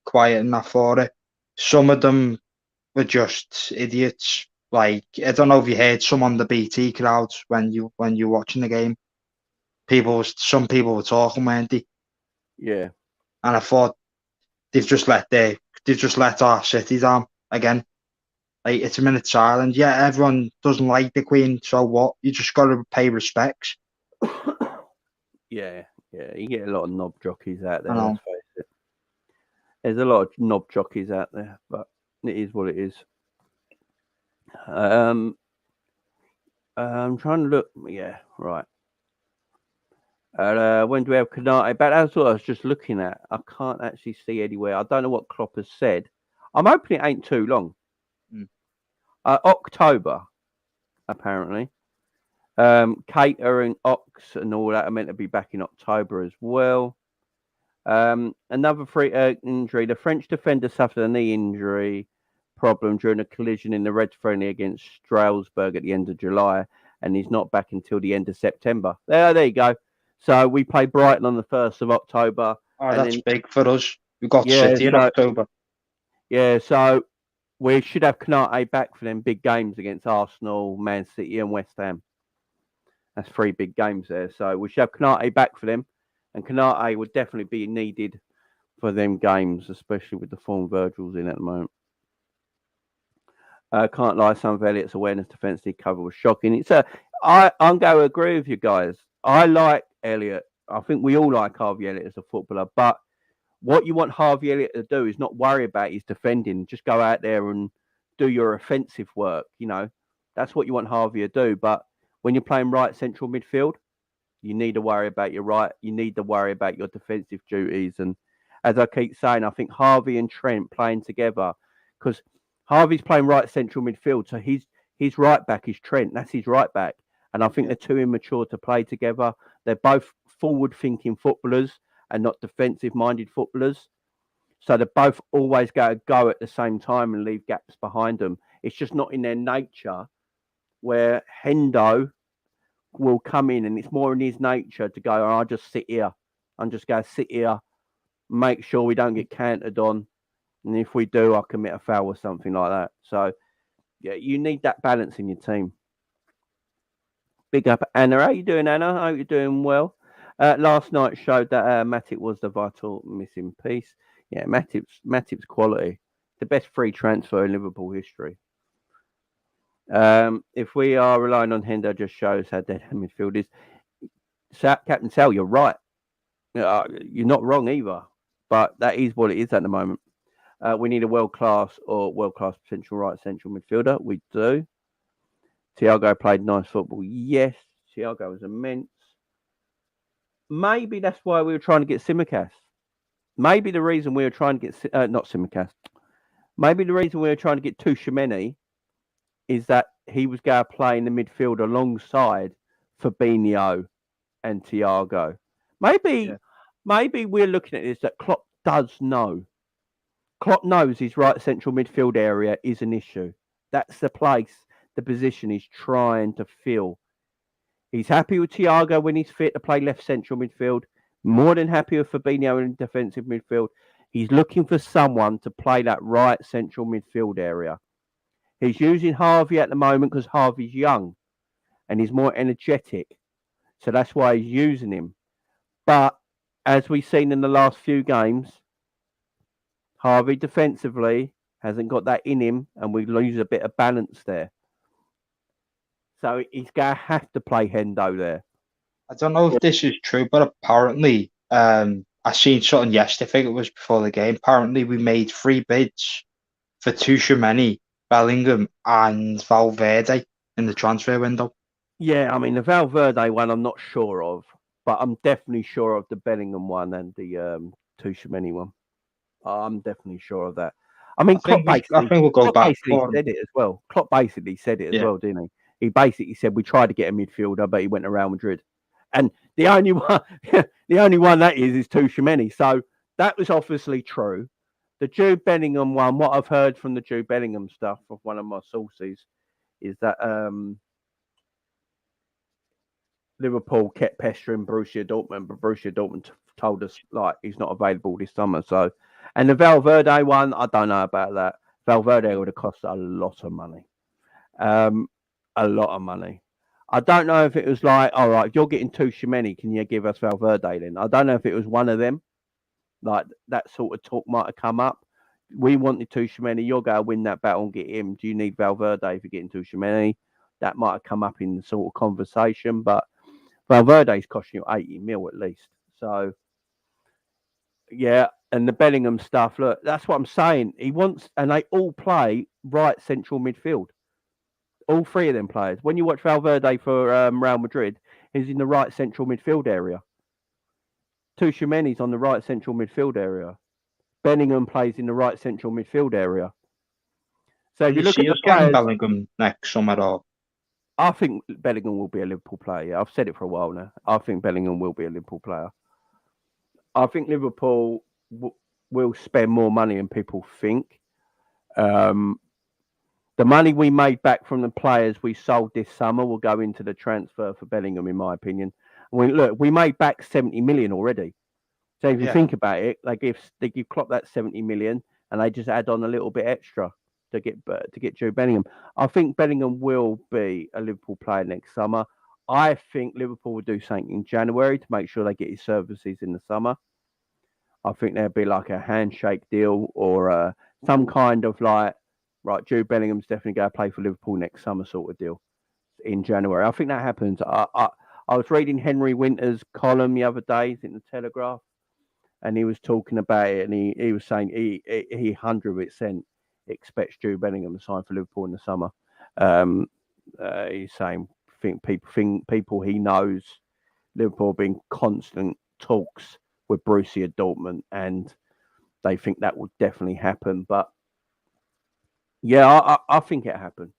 quiet and that for it. Some of them were just idiots. Like, I don't know if you heard some on the BT crowds when you're watching the game. Some people were talking, weren't they? Yeah. And I thought they've just let our city down again. Like, it's a minute silent. Yeah, everyone doesn't like the Queen, so what? You just got to pay respects. Yeah. You get a lot of knob jockeys out there. I know. Let's face it. There's a lot of knob jockeys out there, but it is what it is. I'm trying to look. Yeah, right. When do we have Canate back? That's what I was just looking at. I can't actually see anywhere. I don't know what Klopp has said. I'm hoping it ain't too long. October, apparently. Cater and Ox and all that are meant to be back in October as well. Another injury. The French defender suffered a knee injury problem during a collision in the Reds friendly against Strasbourg at the end of July, and he's not back until the end of September. There you go. So we play Brighton on the 1st of October. Oh, that's big for us. We've got City in October. Yeah, so we should have Canate back for them big games against Arsenal, Man City and West Ham. That's 3 big games there. So we should have Canate back for them. And Canate would definitely be needed for them games, especially with the form Virgil's in at the moment. Can't lie, some of Elliot's awareness defensive cover was shocking. I'm going to agree with you guys. I like Elliot. I think we all like Harvey Elliott as a footballer. But what you want Harvey Elliott to do is not worry about his defending. Just go out there and do your offensive work. That's what you want Harvey to do. But when you're playing right central midfield, you need to worry about you need to worry about your defensive duties. And as I keep saying, I think Harvey and Trent playing together, because Harvey's playing right central midfield, so his right back is Trent. That's his right back. And I think they're too immature to play together. They're both forward-thinking footballers and not defensive-minded footballers. So they both always go at the same time and leave gaps behind them. It's just not in their nature, where Hendo will come in, and it's more in his nature to go, I'll just sit here. I'm just going to sit here, make sure we don't get countered on. And if we do, I'll commit a foul or something like that. So, yeah, you need that balance in your team. Big up, Anna. How you doing, Anna? I hope you're doing well. Last night showed that Matip was the vital missing piece. Yeah, Matip's quality. The best free transfer in Liverpool history. If we are relying on Hendo, just shows how dead midfield is. Captain Sal, you're right. You're not wrong either. But that is what it is at the moment. We need a world-class potential right central midfielder. We do. Thiago played nice football. Yes, Thiago was immense. Maybe that's why we were trying to get Tsimikas. Maybe the reason we were trying to get not Tsimikas. Maybe the reason we were trying to get Tuchemeni is that he was going to play in the midfield alongside Fabinho and Thiago. Maybe we're looking at this that Klopp does know. Klopp knows his right central midfield area is an issue. That's the place, the position he's trying to fill. He's happy with Thiago when he's fit to play left central midfield. More than happy with Fabinho in defensive midfield. He's looking for someone to play that right central midfield area. He's using Harvey at the moment because Harvey's young and he's more energetic. So that's why he's using him. But as we've seen in the last few games, Harvey defensively hasn't got that in him, and we lose a bit of balance there. So he's going to have to play Hendo there. I don't know if this is true, but apparently, I seen something yesterday, I think it was before the game. Apparently, we made 3 bids for Tchouaméni, Bellingham, and Valverde in the transfer window. Yeah, I mean, the Valverde one I'm not sure of, but I'm definitely sure of the Bellingham one and the Tchouaméni one. I'm definitely sure of that. I mean, I think we'll go Klopp back basically on. said it as well. Klopp basically said it as Yeah. well, didn't he? He basically said we tried to get a midfielder, but he went to Real Madrid, and the only one, that is Tchouaméni. So that was obviously true. The Jude Bellingham one, what I've heard from the Jude Bellingham stuff of one of my sources, is that Liverpool kept pestering Borussia Dortmund, but Borussia Dortmund told us like he's not available this summer. So, and the Valverde one, I don't know about that. Valverde would have cost a lot of money, a lot of money. I don't know if it was like, all right, if you're getting Tchouaméni, can you give us Valverde then? I don't know if it was one of them. Like that sort of talk might have come up. We wanted Tchouaméni. You're going to win that battle and get him. Do you need Valverde for getting Tchouaméni? That might have come up in the sort of conversation, but Valverde's costing you 80 mil at least. So, yeah, and the Bellingham stuff, look, that's what I'm saying. He wants, and they all play right central midfield. All 3 of them players. When you watch Valverde for Real Madrid, he's in the right central midfield area. Tchouaméni's on the right central midfield area. Bellingham plays in the right central midfield area. So if you look at the players, Bellingham next summer, or I think Bellingham will be a Liverpool player. Yeah, I've said it for a while now. I think Bellingham will be a Liverpool player. I think Liverpool will spend more money than people think. The money we made back from the players we sold this summer will go into the transfer for Bellingham, in my opinion. We made back 70 million already. So if you think about it, they give Klopp that 70 million, and they just add on a little bit extra to get Jude Bellingham. I think Bellingham will be a Liverpool player next summer. I think Liverpool will do something in January to make sure they get his services in the summer. I think there'll be like a handshake deal or some kind of like, right, Jude Bellingham's definitely going to play for Liverpool next summer sort of deal in January. I think that happens. I was reading Henry Winter's column the other day in the Telegraph, and he was talking about it, and he was saying he 100% expects Jude Bellingham to sign for Liverpool in the summer. He's saying people he knows, Liverpool have been constant talks with Borussia Dortmund, and they think that will definitely happen. But yeah, I think it happened.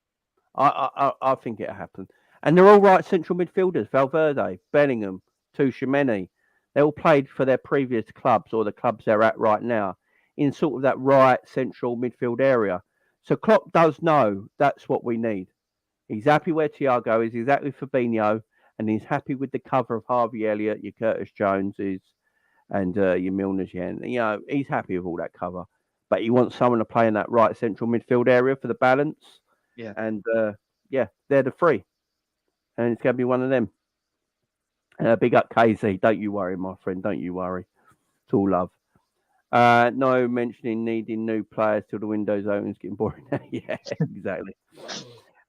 I think it happened. And they're all right central midfielders: Valverde, Bellingham, Tchouaméni. They all played for their previous clubs or the clubs they're at right now in sort of that right central midfield area. So Klopp does know that's what we need. He's happy where Thiago is. He's happy with Fabinho, and he's happy with the cover of Harvey Elliott, your Curtis Joneses, and your Milner's. He's happy with all that cover, but he wants someone to play in that right central midfield area for the balance. Yeah, and they're the 3, and it's going to be one of them. Big up KZ. Don't you worry, my friend. Don't you worry. It's all love. No mentioning needing new players till the window's open. It's getting boring. Yeah, exactly.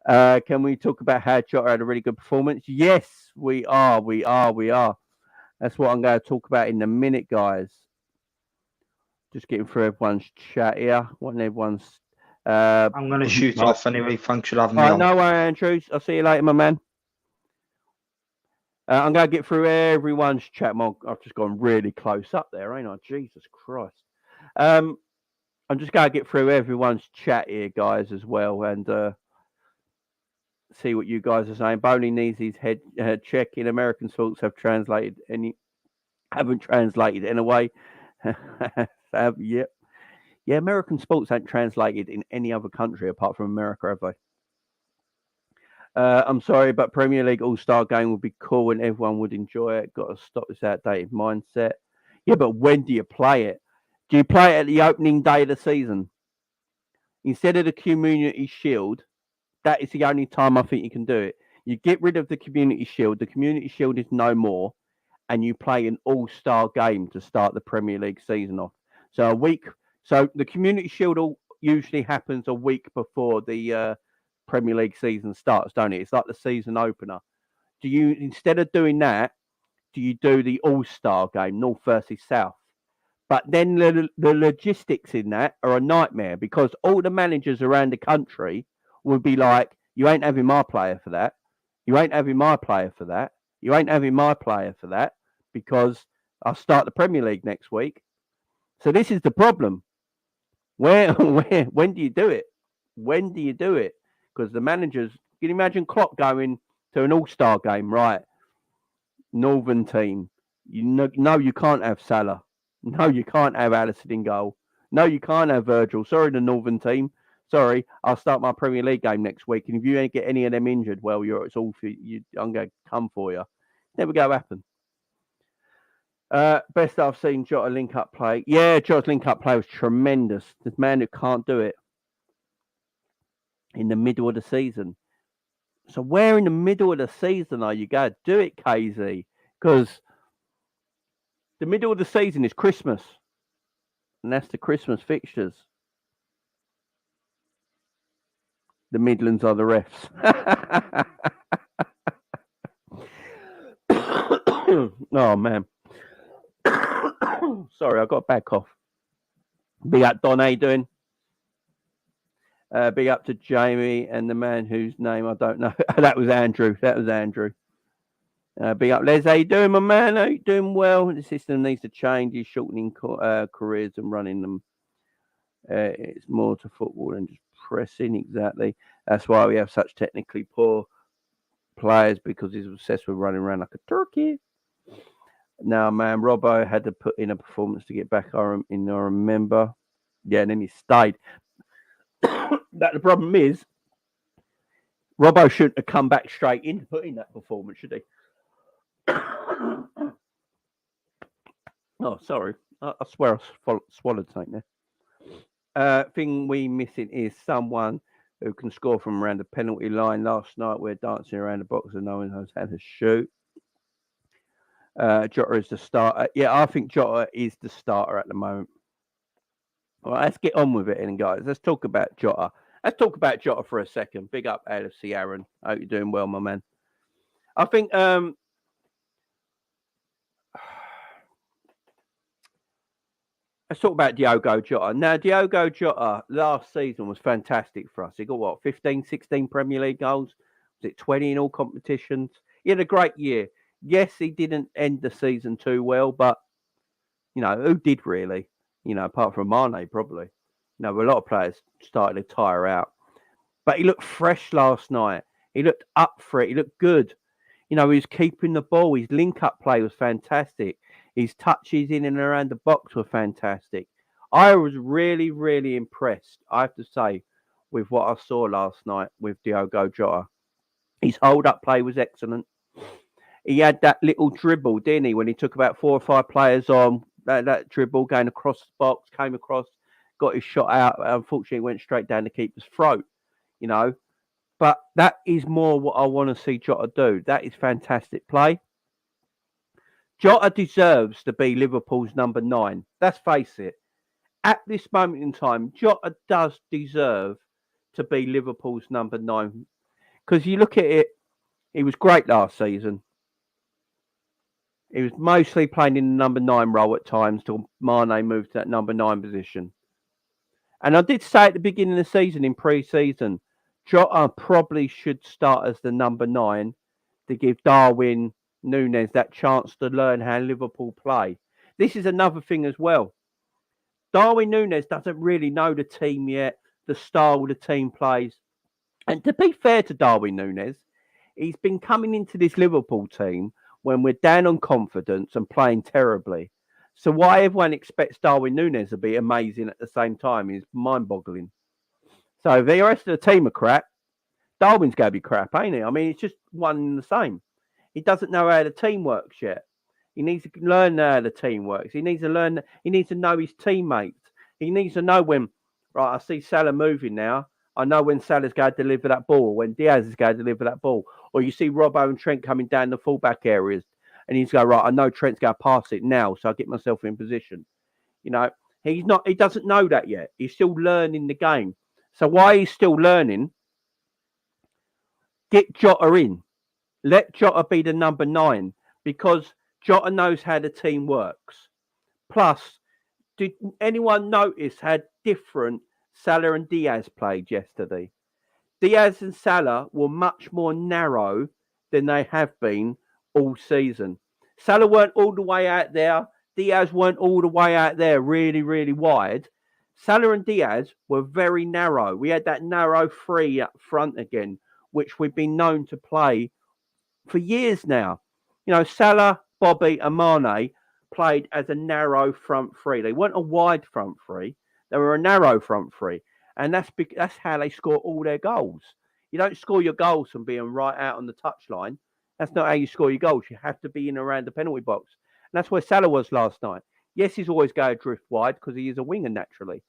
Can we talk about how Jota had a really good performance? Yes, we are. That's what I'm going to talk about in a minute, guys. Just getting through everyone's chat here. Wanting everyone's. I'm going to shoot off anyway. Thanks for having me on. No worries, Andrews. I'll see you later, my man. I'm going to get through everyone's chat. I've just gone really close up there, ain't I? Jesus Christ. I'm just going to get through everyone's chat here, guys, as well, and see what you guys are saying. Boney needs his head check in American sports haven't translated in a way. Yep. Yeah, American sports ain't translated in any other country apart from America, have they? I'm sorry, but Premier League All-Star game would be cool and everyone would enjoy it. Got to stop this outdated mindset. Yeah, but when do you play it? Do you play it at the opening day of the season? Instead of the Community Shield, that is the only time I think you can do it. You get rid of the Community Shield. The Community Shield is no more, and you play an all-star game to start the Premier League season off. So the Community Shield usually happens a week before the Premier League season starts, don't it? It's like the season opener. Do you, instead of doing that, do you do the All-Star game, North versus South? But then the logistics in that are a nightmare because all the managers around the country would be like, you ain't having my player for that. You ain't having my player for that. You ain't having my player for that because I'll start the Premier League next week. So this is the problem. When do you do it? When do you do it? Because the managers, can you imagine Klopp going to an All-Star game, right? Northern team. You know, no, you can't have Salah. No, you can't have Alisson in goal. No, you can't have Virgil. Sorry, the Northern team. Sorry, I'll start my Premier League game next week. And if you ain't get any of them injured, well, it's all for you. I'm going to come for you. Never go happen. Best I've seen Jota link up play. Yeah, Jota's link up play was tremendous. This man who can't do it in the middle of the season. So where in the middle of the season are you going to do it, KZ? Because the middle of the season is Christmas. And that's the Christmas fixtures. The Midlands are the refs. Oh, man. Sorry, I got a bad cough. Big up, Don. How you doing? Big up to Jamie and the man whose name I don't know. That was Andrew. Big up, Les. How you doing, my man? How you doing? Well, the system needs to change. He's shortening careers and running them. It's more to football than just pressing. Exactly. That's why we have such technically poor players, because he's obsessed with running around like a turkey. Now, man, Robbo had to put in a performance to get back. I remember. Yeah, and then he stayed. That the problem is, Robbo shouldn't have come back straight in to put in that performance, should he? Oh, sorry. I swear I swallowed something there. Thing we missing is someone who can score from around the penalty line. Last night we're dancing around the box and no one knows how to shoot. Jota is the starter. Yeah, I think Jota is the starter at the moment. All right, let's get on with it, then, guys. Let's talk about Jota. Let's talk about Jota for a second. Big up LFC Aaron. Hope you're doing well, my man. I think let's talk about Diogo Jota. Now, Diogo Jota last season was fantastic for us. He got, what, 15, 16 Premier League goals? Was it 20 in all competitions? He had a great year. Yes, he didn't end the season too well, but, you know, who did really? You know, apart from Mane, probably. You know, a lot of players started to tire out. But he looked fresh last night. He looked up for it. He looked good. You know, he was keeping the ball. His link-up play was fantastic. His touches in and around the box were fantastic. I was really, really impressed, I have to say, with what I saw last night with Diogo Jota. His hold-up play was excellent. He had that little dribble, didn't he, when he took about 4 or 5 players on, that dribble going across the box, came across, got his shot out. Unfortunately, it went straight down the keeper's throat, you know. But that is more what I want to see Jota do. That is fantastic play. Jota deserves to be Liverpool's number 9. Let's face it. At this moment in time, Jota does deserve to be Liverpool's number 9. Because you look at it, he was great last season. He was mostly playing in the number 9 role at times till Mane moved to that number 9 position. And I did say at the beginning of the season, in pre-season, Jota probably should start as the number 9 to give Darwin Nunez that chance to learn how Liverpool play. This is another thing as well. Darwin Nunez doesn't really know the team yet, the style the team plays. And to be fair to Darwin Nunez, he's been coming into this Liverpool team when we're down on confidence and playing terribly. So why everyone expects Darwin Nunez to be amazing at the same time is mind-boggling. So if the rest of the team are crap, Darwin's going to be crap, ain't he? I mean, it's just one and the same. He doesn't know how the team works yet. He needs to learn how the team works. He needs to learn. He needs to know his teammates. He needs to know when, right, I see Salah moving now. I know when Salah's going to deliver that ball, or when Diaz is going to deliver that ball. Or you see Robbo and Trent coming down the fullback areas, and he's going, right, I know Trent's going to pass it now, so I get myself in position. You know, He doesn't know that yet. He's still learning the game. So while he's still learning, get Jota in. Let Jota be the number 9 because Jota knows how the team works. Plus, did anyone notice how different Salah and Diaz played yesterday? Diaz and Salah were much more narrow than they have been all season. Salah weren't all the way out there. Diaz weren't all the way out there, really, really wide. Salah and Diaz were very narrow. We had that narrow 3 up front again, which we've been known to play for years now. You know, Salah, Bobby and Mane played as a narrow front 3. They weren't a wide front 3. They were a narrow front 3. And that's how they score all their goals. You don't score your goals from being right out on the touchline. That's not how you score your goals. You have to be in around the penalty box. And that's where Salah was last night. Yes, he's always going to drift wide because he is a winger naturally.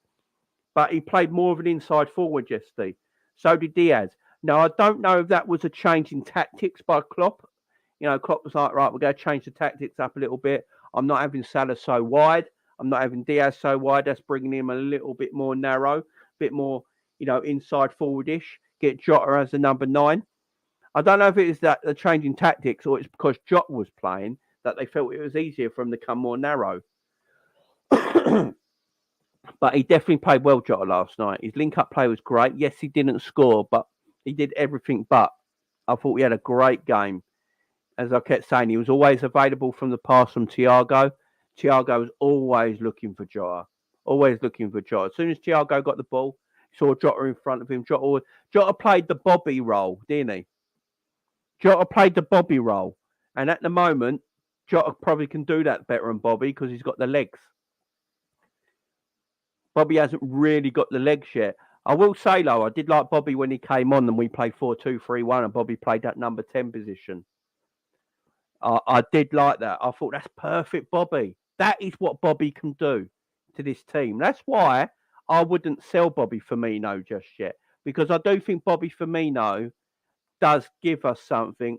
But he played more of an inside forward yesterday. So did Diaz. Now, I don't know if that was a change in tactics by Klopp. You know, Klopp was like, right, we're going to change the tactics up a little bit. I'm not having Salah so wide. I'm not having Diaz so wide. That's bringing him a little bit more narrow, a bit more, you know, inside forwardish. Get Jota as the number 9. I don't know if it is that the change in tactics or it's because Jota was playing that they felt it was easier for him to come more narrow. But he definitely played well, Jota, last night. His link-up play was great. Yes, he didn't score, but he did everything but. I thought he had a great game. As I kept saying, he was always available from the pass from Thiago. Thiago was always looking for Jota. Always looking for Jota. As soon as Thiago got the ball, saw Jota in front of him. Jota played the Bobby role, didn't he? Jota played the Bobby role. And at the moment, Jota probably can do that better than Bobby because he's got the legs. Bobby hasn't really got the legs yet. I will say, though, I did like Bobby when he came on and we played 4-2-3-1 and Bobby played that number 10 position. I did like that. I thought that's perfect, Bobby. That is what Bobby can do to this team. That's why I wouldn't sell Bobby Firmino just yet because I do think Bobby Firmino does give us something.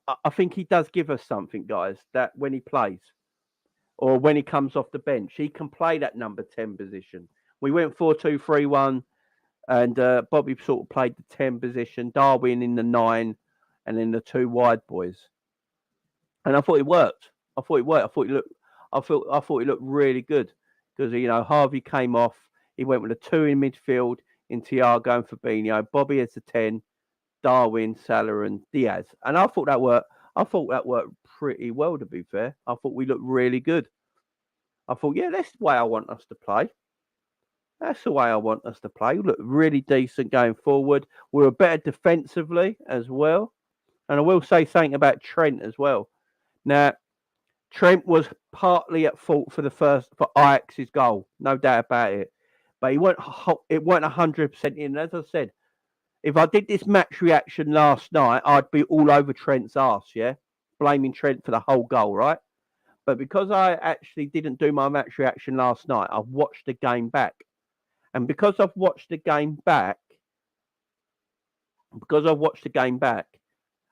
I think he does give us something, guys, that when he plays or when he comes off the bench, he can play that number 10 position. We went 4-2-3-1 and Bobby sort of played the 10 position, Darwin in the 9 and then the 2 wide boys. And I thought it worked. I thought it looked really good because, you know, Harvey came off. He went with a 2 in midfield in Thiago and Fabinho. Bobby as the 10, Darwin, Salah and Diaz. And I thought that worked pretty well, to be fair. I thought we looked really good. I thought, yeah, that's the way I want us to play. That's the way I want us to play. We look really decent going forward. We were better defensively as well. And I will say something about Trent as well. Now, Trent was partly at fault for Ajax's goal, no doubt about it. But it weren't 100% in. As I said, if I did this match reaction last night, I'd be all over Trent's arse, yeah? Blaming Trent for the whole goal, right? But because I actually didn't do my match reaction last night, I've watched the game back. And because I've watched the game back,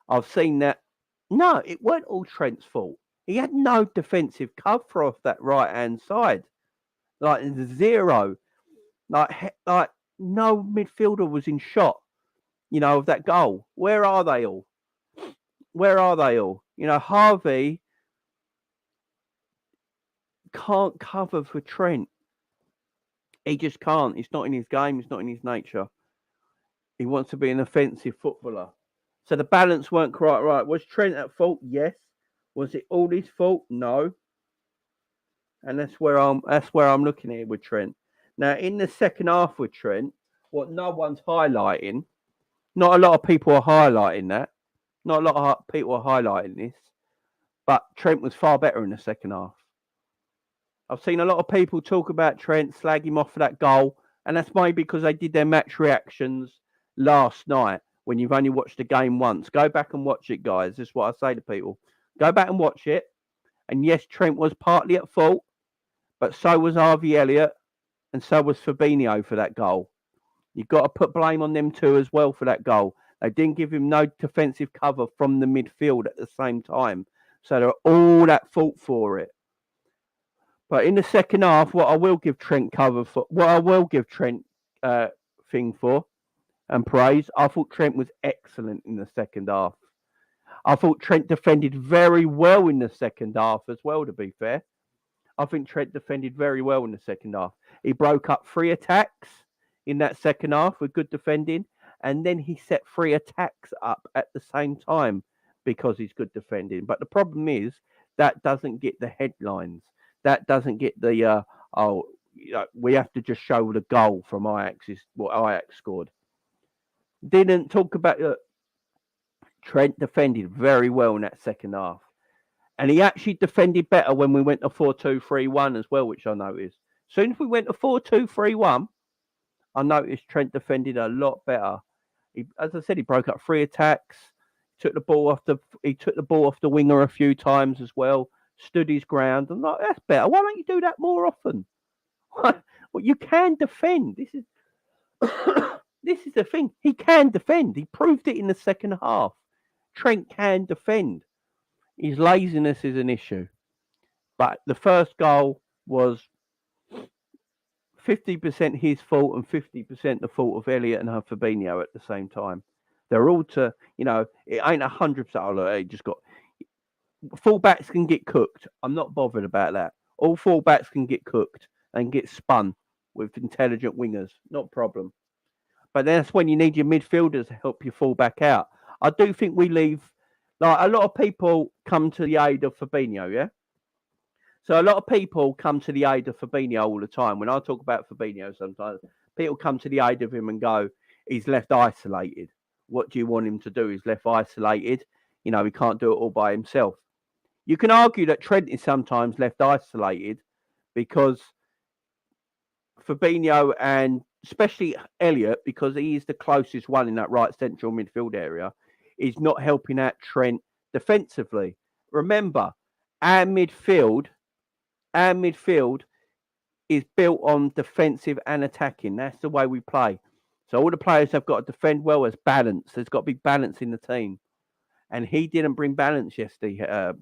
I've seen that, no, it weren't all Trent's fault. He had no defensive cover off that right-hand side. Like, 0. Like no midfielder was in shot, you know, of that goal. Where are they all? You know, Harvey can't cover for Trent. He just can't. It's not in his game. It's not in his nature. He wants to be an offensive footballer. So the balance weren't quite right. Was Trent at fault? Yes. Was it all his fault? No. And that's where I'm looking at it with Trent. Now, in the second half with Trent, what no one's highlighting, not a lot of people are highlighting that. Not a lot of people are highlighting this. But Trent was far better in the second half. I've seen a lot of people talk about Trent, slag him off for that goal. And that's maybe because they did their match reactions last night when you've only watched the game once. Go back and watch it, guys. This is what I say to people. Go back and watch it. And yes, Trent was partly at fault. But so was Harvey Elliott. And so was Fabinho for that goal. You've got to put blame on them two as well for that goal. They didn't give him no defensive cover from the midfield at the same time. So they're all at fault for it. But in the second half, what I will give Trent thing for and praise, I thought Trent was excellent in the second half. I thought Trent defended very well in the second half as well, to be fair. I think Trent defended very well in the second half. He broke up 3 attacks in that second half with good defending, and then he set 3 attacks up at the same time because he's good defending. But the problem is that doesn't get the headlines. That doesn't get the we have to just show the goal from Ajax is what Ajax scored. Didn't talk about Trent defended very well in that second half. And he actually defended better when we went to 4-2-3-1 as well, which I noticed. Soon as we went to 4-2-3-1, I noticed Trent defended a lot better. As I said, he broke up 3 attacks. Took the ball off the winger a few times as well. Stood his ground. I'm like, that's better. Why don't you do that more often? Well, you can defend. This is this is the thing. He can defend. He proved it in the second half. Trent can defend. His laziness is an issue. But the first goal was 50% his fault and 50% the fault of Elliot and Fabinho at the same time. They're all it ain't 100%. Oh, look, he just got fullbacks can get cooked. I'm not bothered about that. All fullbacks can get cooked and get spun with intelligent wingers. Not a problem. But that's when you need your midfielders to help you fall back out. I do think we leave, like a lot of people come to the aid of Fabinho, yeah? So a lot of people come to the aid of Fabinho all the time. When I talk about Fabinho sometimes, people come to the aid of him and go, he's left isolated. What do you want him to do? He's left isolated. He can't do it all by himself. You can argue that Trent is sometimes left isolated because Fabinho and especially Elliot, because he is the closest one in that right central midfield area, is not helping out Trent defensively. Remember, our midfield is built on defensive and attacking. That's the way we play. So all the players have got to defend well as balance. There's got to be balance in the team. And he didn't bring balance yesterday.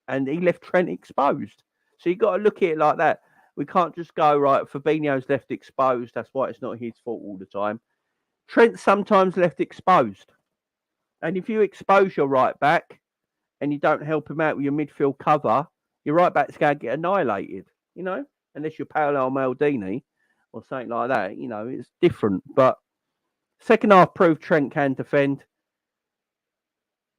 And he left Trent exposed. So you've got to look at it like that. We can't just go, right, Fabinho's left exposed. That's why it's not his fault all the time. Trent's sometimes left exposed. And if you expose your right back and you don't help him out with your midfield cover, your right back's going to get annihilated, unless you're Paolo Maldini or something like that. It's different. But second half proved Trent can defend.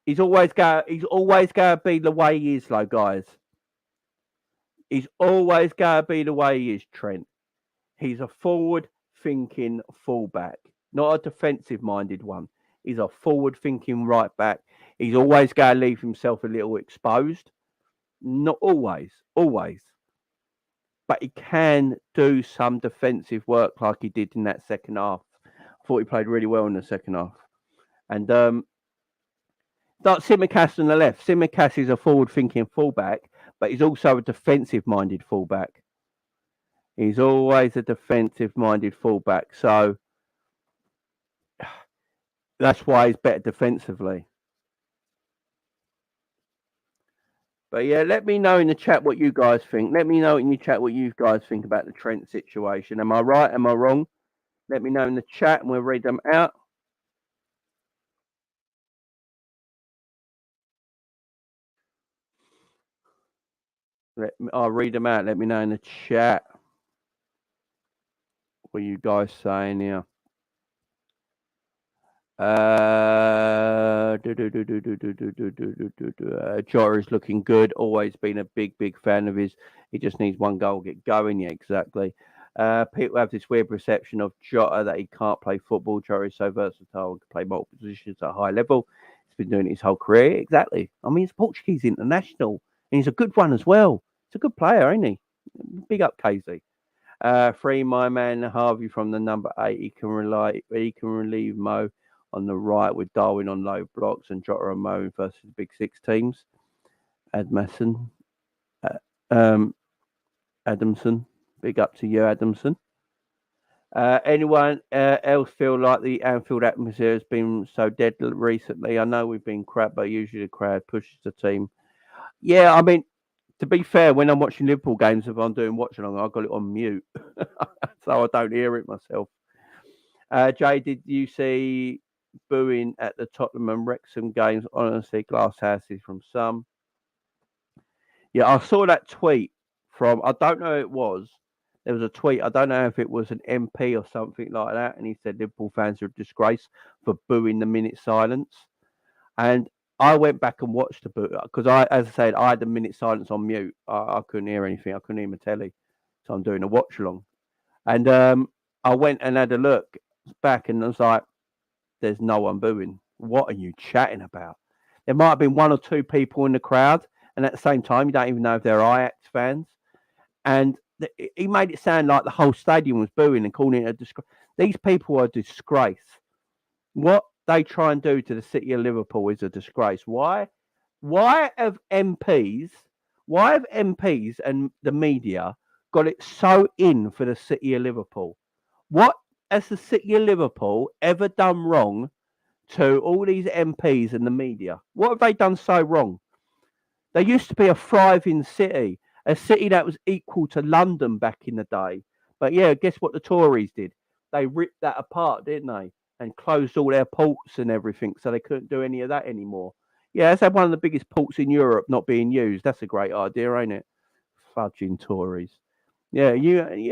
He's always going to be the way he is, though, guys. He's always going to be the way he is, Trent. He's a forward-thinking fullback, not a defensive-minded one. He's a forward-thinking right back. He's always going to leave himself a little exposed. Not always. But he can do some defensive work like he did in that second half. I thought he played really well in the second half. And Tsimikas on the left. Tsimikas is a forward-thinking fullback, but he's also a defensive-minded fullback. He's always a defensive-minded fullback. So that's why he's better defensively. But yeah, let me know in the chat what you guys think. Let me know in the chat what you guys think about the Trent situation. Am I right? Am I wrong? Let me know in the chat and we'll read them out. I'll read them out. Let me know in the chat what you guys saying here. Jota is looking good. Always been a big fan of his. He just needs one goal to get going. Yeah, exactly. People have this weird perception of Jota that he can't play football. Jota is so versatile and can play multiple positions at a high level. He's been doing it his whole career. Exactly. I mean, he's Portuguese international and he's a good one as well. He's a good player, ain't he? Big up, KZ. Free my man Harvey from the number 8. He can relieve Mo on the right with Darwin on low blocks and Jota and Mo versus the big 6 teams. Adamson. Adamson. Big up to you, Adamson. Anyone else feel like the Anfield atmosphere has been so dead recently? I know we've been crap, but usually the crowd pushes the team. Yeah, I mean, To be fair, when I'm watching Liverpool games, if I'm doing watch along, I've got it on mute, so I don't hear it myself. Jay, did you see booing at the Tottenham and Wrexham games? Honestly, glass houses from some. Yeah, I saw that tweet from, I don't know who it was. There was a tweet, I don't know if it was an MP or something like that, and he said Liverpool fans are a disgrace for booing the minute silence. And I went back and watched the boot because as I said, I had the minute silence on mute. I couldn't hear anything. I couldn't hear my telly, so I'm doing a watch along. And I went and had a look back, and I was like, "There's no one booing. What are you chatting about?" There might have been one or two people in the crowd, and at the same time, you don't even know if they're Ajax fans. And he made it sound like the whole stadium was booing and calling it a disgrace. These people are a disgrace. What they try and do to the city of Liverpool is a disgrace. Why? Why have MPs and the media got it so in for the city of Liverpool? What has the city of Liverpool ever done wrong to all these MPs and the media? What have they done so wrong? They used to be a thriving city, a city that was equal to London back in the day. But yeah, guess what the Tories did? They ripped that apart, didn't they? And closed all their ports and everything, so they couldn't do any of that anymore. Yeah, let's have one of the biggest ports in Europe not being used. That's a great idea, ain't it? Fudging Tories. Yeah,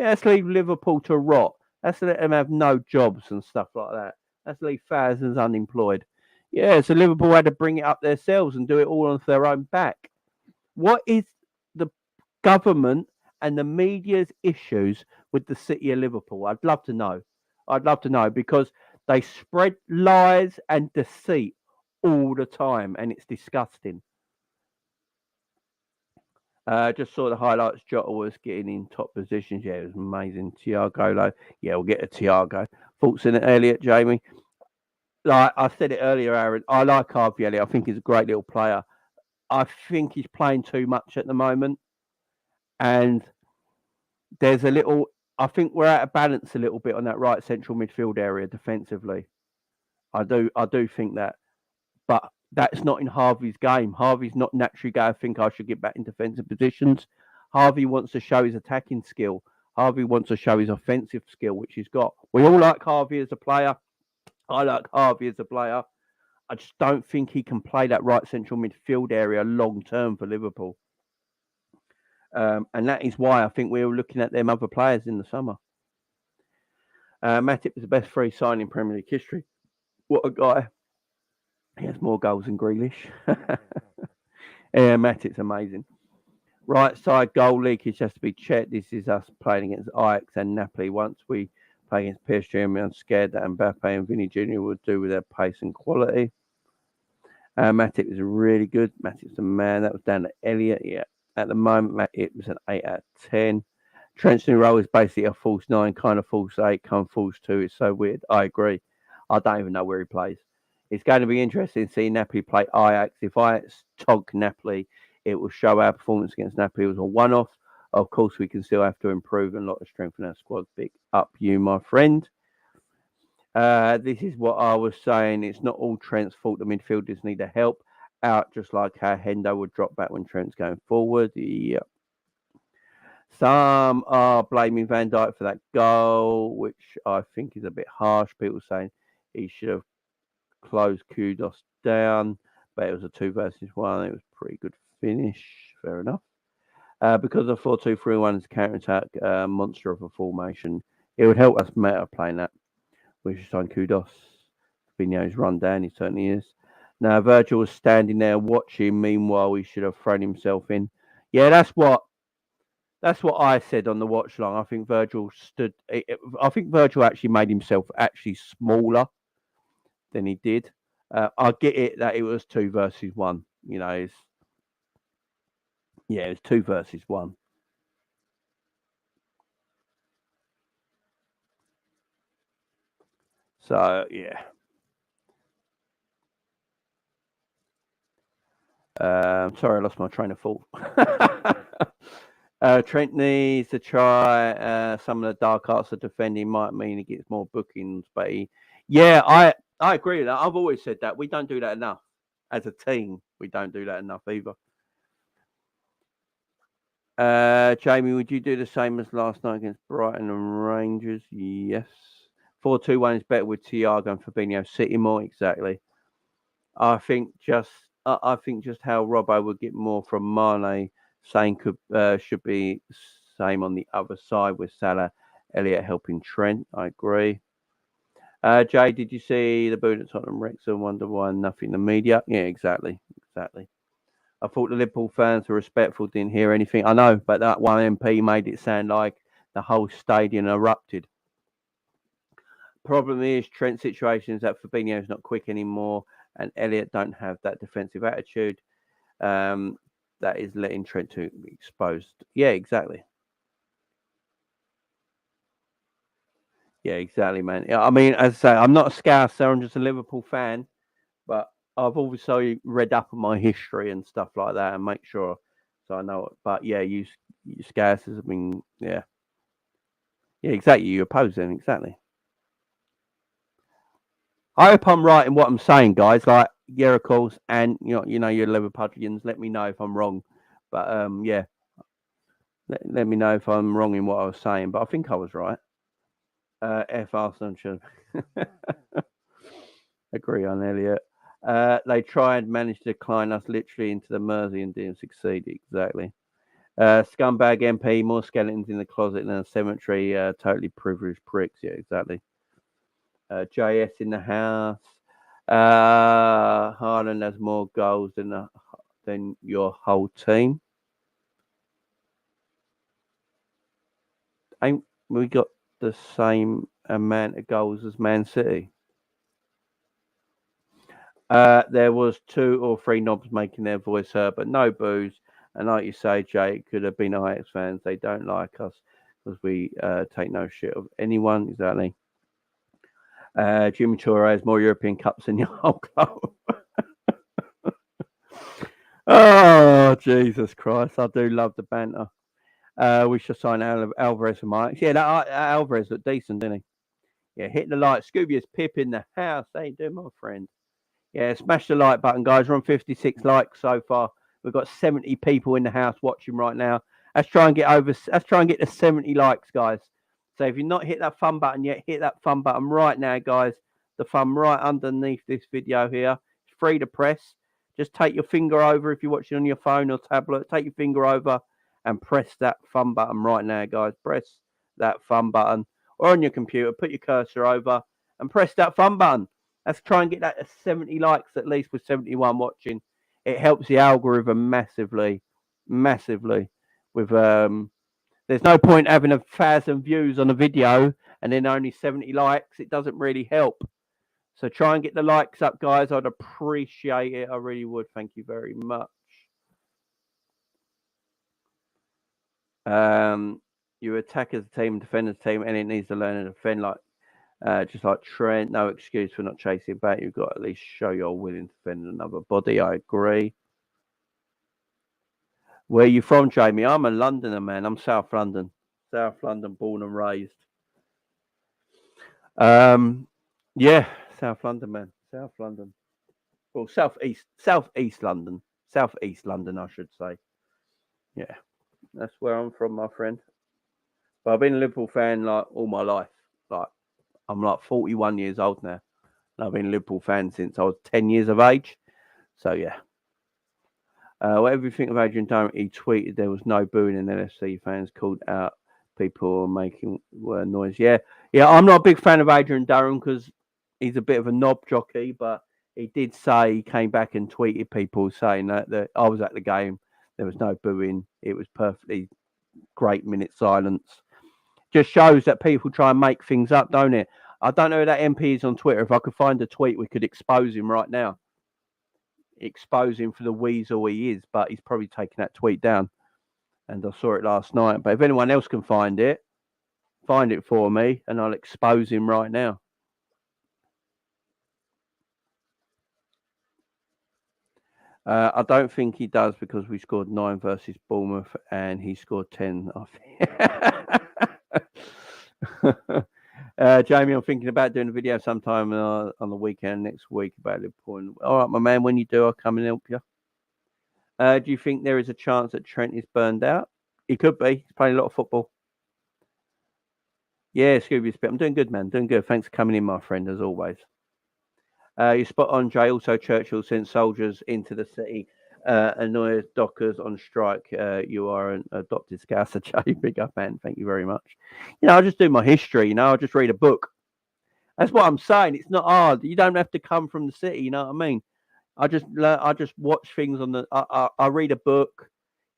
let's leave Liverpool to rot. Let's let them have no jobs and stuff like that. Let's leave thousands unemployed. Yeah, so Liverpool had to bring it up themselves and do it all on their own back. What is the government and the media's issues with the city of Liverpool? I'd love to know. I'd love to know because they spread lies and deceit all the time, and it's disgusting. Just saw the highlights. Jota was getting in top positions. Yeah, it was amazing. Thiago, yeah, we'll get to Thiago. Thoughts in it, Elliot, Jamie? Like I said it earlier, Aaron, I like Harvey Elliott. I think he's a great little player. I think he's playing too much at the moment, and there's a little. I think we're out of balance a little bit on that right central midfield area defensively. I do think that, but that's not in Harvey's game. Harvey's not naturally going to think I should get back in defensive positions. Harvey wants to show his attacking skill. Harvey wants to show his offensive skill, which he's got. We all like Harvey as a player. I like Harvey as a player. I just don't think he can play that right central midfield area long term for Liverpool. And that is why I think we were looking at them other players in the summer. Matip was the best free signing in Premier League history. What a guy. He has more goals than Grealish. Yeah, Matip's amazing. Right side goal leakage has to be checked. This is us playing against Ajax and Napoli. Once we play against PSG, I'm scared that Mbappe and Vinny Jr. would do with their pace and quality. Matip is really good. Matip's the man. That was down to Elliot. Yeah. At the moment, it was an 8 out of 10. Trent's new role is basically a false 9, kind of false 8, kind of false 2. It's so weird. I agree. I don't even know where he plays. It's going to be interesting seeing Napoli play Ajax. If Ajax tog Napoli, it will show our performance against Napoli was a one-off. Of course, we can still have to improve and a lot of strengthen our squad. Big up you, my friend. This is what I was saying. It's not all Trent's fault. The midfielders need the help out, just like how Hendo would drop back when Trent's going forward. Yeah. Some are blaming Van Dijk for that goal, which I think is a bit harsh. People saying he should have closed Kudos down, but it was a 2 versus 1. It was a pretty good finish. Fair enough. Because of 4-2-3-1 is counter-attack monster of a formation, it would help us meta playing that. We should sign Kudos. Fabinho's run down, he certainly is. Now, Virgil was standing there watching. Meanwhile, he should have thrown himself in. Yeah, that's what I said on the watch long. I think Virgil actually made himself actually smaller than he did. I get it that it was 2 versus 1. You know, it was 2 versus 1. So yeah. Sorry, I lost my train of thought. Trent needs to try some of the dark arts of defending. Might mean he gets more bookings, but I agree with that. I've always said that we don't do that enough as a team. We don't do that enough either. Jamie, would you do the same as last night against Brighton and Rangers? Yes. 4-2-1 is better with Thiago and Fabinho. City more, exactly. I think just how Robbo would get more from Mane. Same should be same on the other side with Salah, Elliot helping Trent. I agree. Jay, did you see the boot at Tottenham Wrexham? Wonder why nothing in the media? Yeah, exactly. I thought the Liverpool fans were respectful, didn't hear anything. I know, but that one MP made it sound like the whole stadium erupted. Problem is, Trent's situation is that Fabinho's not quick anymore, and Elliot don't have that defensive attitude. That is letting Trent to be exposed. Yeah, exactly. Yeah, exactly, man. Yeah, I mean, as I say, I'm not a Scouser, I'm just a Liverpool fan, but I've also read up on my history and stuff like that and make sure so I know it. But yeah, you Scousers, I mean, yeah. Yeah, exactly. You oppose them, exactly. I hope I'm right in what I'm saying, guys. Like, yeah, of course, and you're Liverpudlians. Let me know if I'm wrong. But yeah, let me know if I'm wrong in what I was saying. But I think I was right. F Arsenal should agree on Elliot. They tried, managed to decline us literally into the Mersey and didn't succeed. Exactly. Scumbag MP, more skeletons in the closet than a cemetery. Totally privileged pricks. Yeah, exactly. JS in the house. Haaland has more goals than your whole team. Ain't we got the same amount of goals as Man City? There was 2 or 3 knobs making their voice heard, but no boos. And like you say, Jay, it could have been Ajax fans. They don't like us because we take no shit of anyone. Exactly. Jimmy Torre has more European Cups than your whole club. Oh, Jesus Christ. I do love the banter. We should sign Alvarez and Mike. Yeah, that Alvarez looked decent, didn't he? Yeah, hit the like. Scoobius Pip in the house. How you doing, my friend? Yeah, smash the like button, guys. We're on 56 likes so far. We've got 70 people in the house watching right now. Let's try and get to 70 likes, guys. So if you've not hit that thumb button yet, hit that thumb button right now, guys. The thumb right underneath this video here. It's free to press. Just take your finger over if you're watching on your phone or tablet. Take your finger over and press that thumb button right now, guys. Press that thumb button. Or on your computer, put your cursor over and press that thumb button. Let's try and get that to 70 likes at least with 71 watching. It helps the algorithm massively. With there's no point having 1,000 views on a video and then only 70 likes. It doesn't really help. So try and get the likes up, guys. I'd appreciate it. I really would. Thank you very much. You attack as a team, defend as a team, and it needs to learn to defend just like Trent. No excuse for not chasing back. You've got to at least show you're willing to defend another body. I agree. Where are you from, Jamie? I'm a Londoner, man. I'm South London. South London, born and raised. Yeah, South London, man. South London. Well, Southeast London. Southeast London, I should say. Yeah, that's where I'm from, my friend. But I've been a Liverpool fan like all my life. Like I'm like 41 years old now. And I've been a Liverpool fan since I was 10 years of age. So yeah. Whatever you think of Adrian Durham, he tweeted there was no booing and LFC fans called out people making noise. Yeah, I'm not a big fan of Adrian Durham because he's a bit of a knob jockey, but he did say he came back and tweeted people saying that I was at the game. There was no booing. It was perfectly great minute silence. Just shows that people try and make things up, don't it? I don't know who that MP is on Twitter. If I could find a tweet, we could expose him right now. Expose him for the weasel he is, but he's probably taken that tweet down. And I saw it last night. But if anyone else can find it for me, and I'll expose him right now. I don't think he does because we scored 9 versus Bournemouth and he scored 10. Jamie, I'm thinking about doing a video sometime on the weekend next week about Liverpool. All right, my man, when you do, I'll come and help you. Do you think there is a chance that Trent is burned out? He could be. He's playing a lot of football. Yeah, Scooby Spit. I'm doing good, man. Doing good. Thanks for coming in, my friend, as always. You spot on, Jay. Also, Churchill sent soldiers into the city. Annoy Dockers on strike. You are an adopted Scouser, Jay. Big up, man. Thank you very much. I just do my history. I just read a book. That's what I'm saying. It's not hard. You don't have to come from the city. You know what I mean? I just watch things on the. I read a book.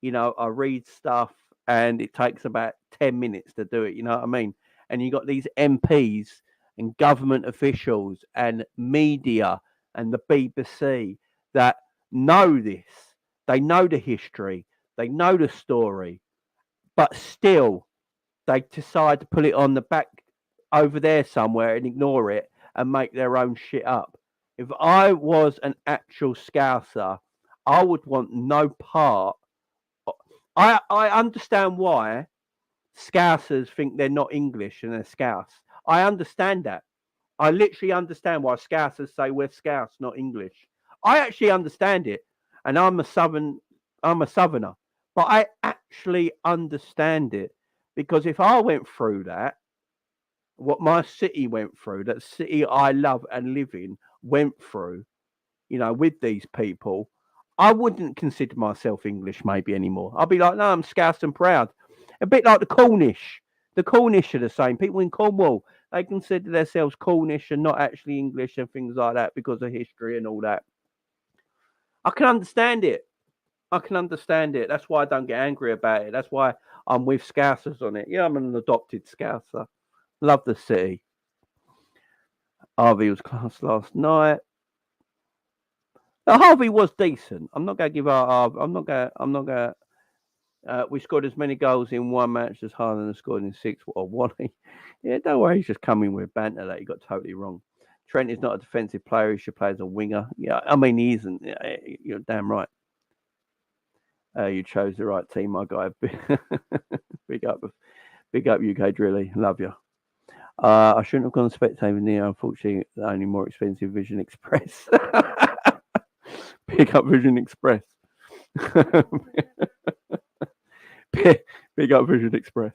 I read stuff, and it takes about 10 minutes to do it. You know what I mean? And you got these MPs and government officials and media and the BBC that know this. They know the history. They know the story, but still, they decide to put it on the back over there somewhere and ignore it and make their own shit up. If I was an actual Scouser, I would want no part. I understand why Scousers think they're not English and they're Scouse. I understand that. I literally understand why Scousers say we're Scouse, not English. I actually understand it, and I'm a Southerner, but I actually understand it because if I went through that, what my city went through, that city I love and live in went through, with these people, I wouldn't consider myself English maybe anymore. I'd be like, no, I'm Scouse and proud. A bit like the Cornish. The Cornish are the same. People in Cornwall, they consider themselves Cornish and not actually English and things like that because of history and all that. I can understand it. That's why I don't get angry about it. That's why I'm with Scousers on it. Yeah, I'm an adopted Scouser. Love the city. Harvey was class last night. Harvey was decent. I'm not going to give out. I'm not going to. We scored as many goals in one match as Haaland has scored in 6 or 1. Yeah, don't worry. He's just coming with banter that he got totally wrong. Trent is not a defensive player. He should play as a winger. Yeah, I mean, he isn't. You're damn right. You chose the right team, my guy. Big up, UK Drilly. Love you. I shouldn't have gone Spectator near. Unfortunately, the only more expensive Vision Express. Pick up Vision Express. Big up Vision Express.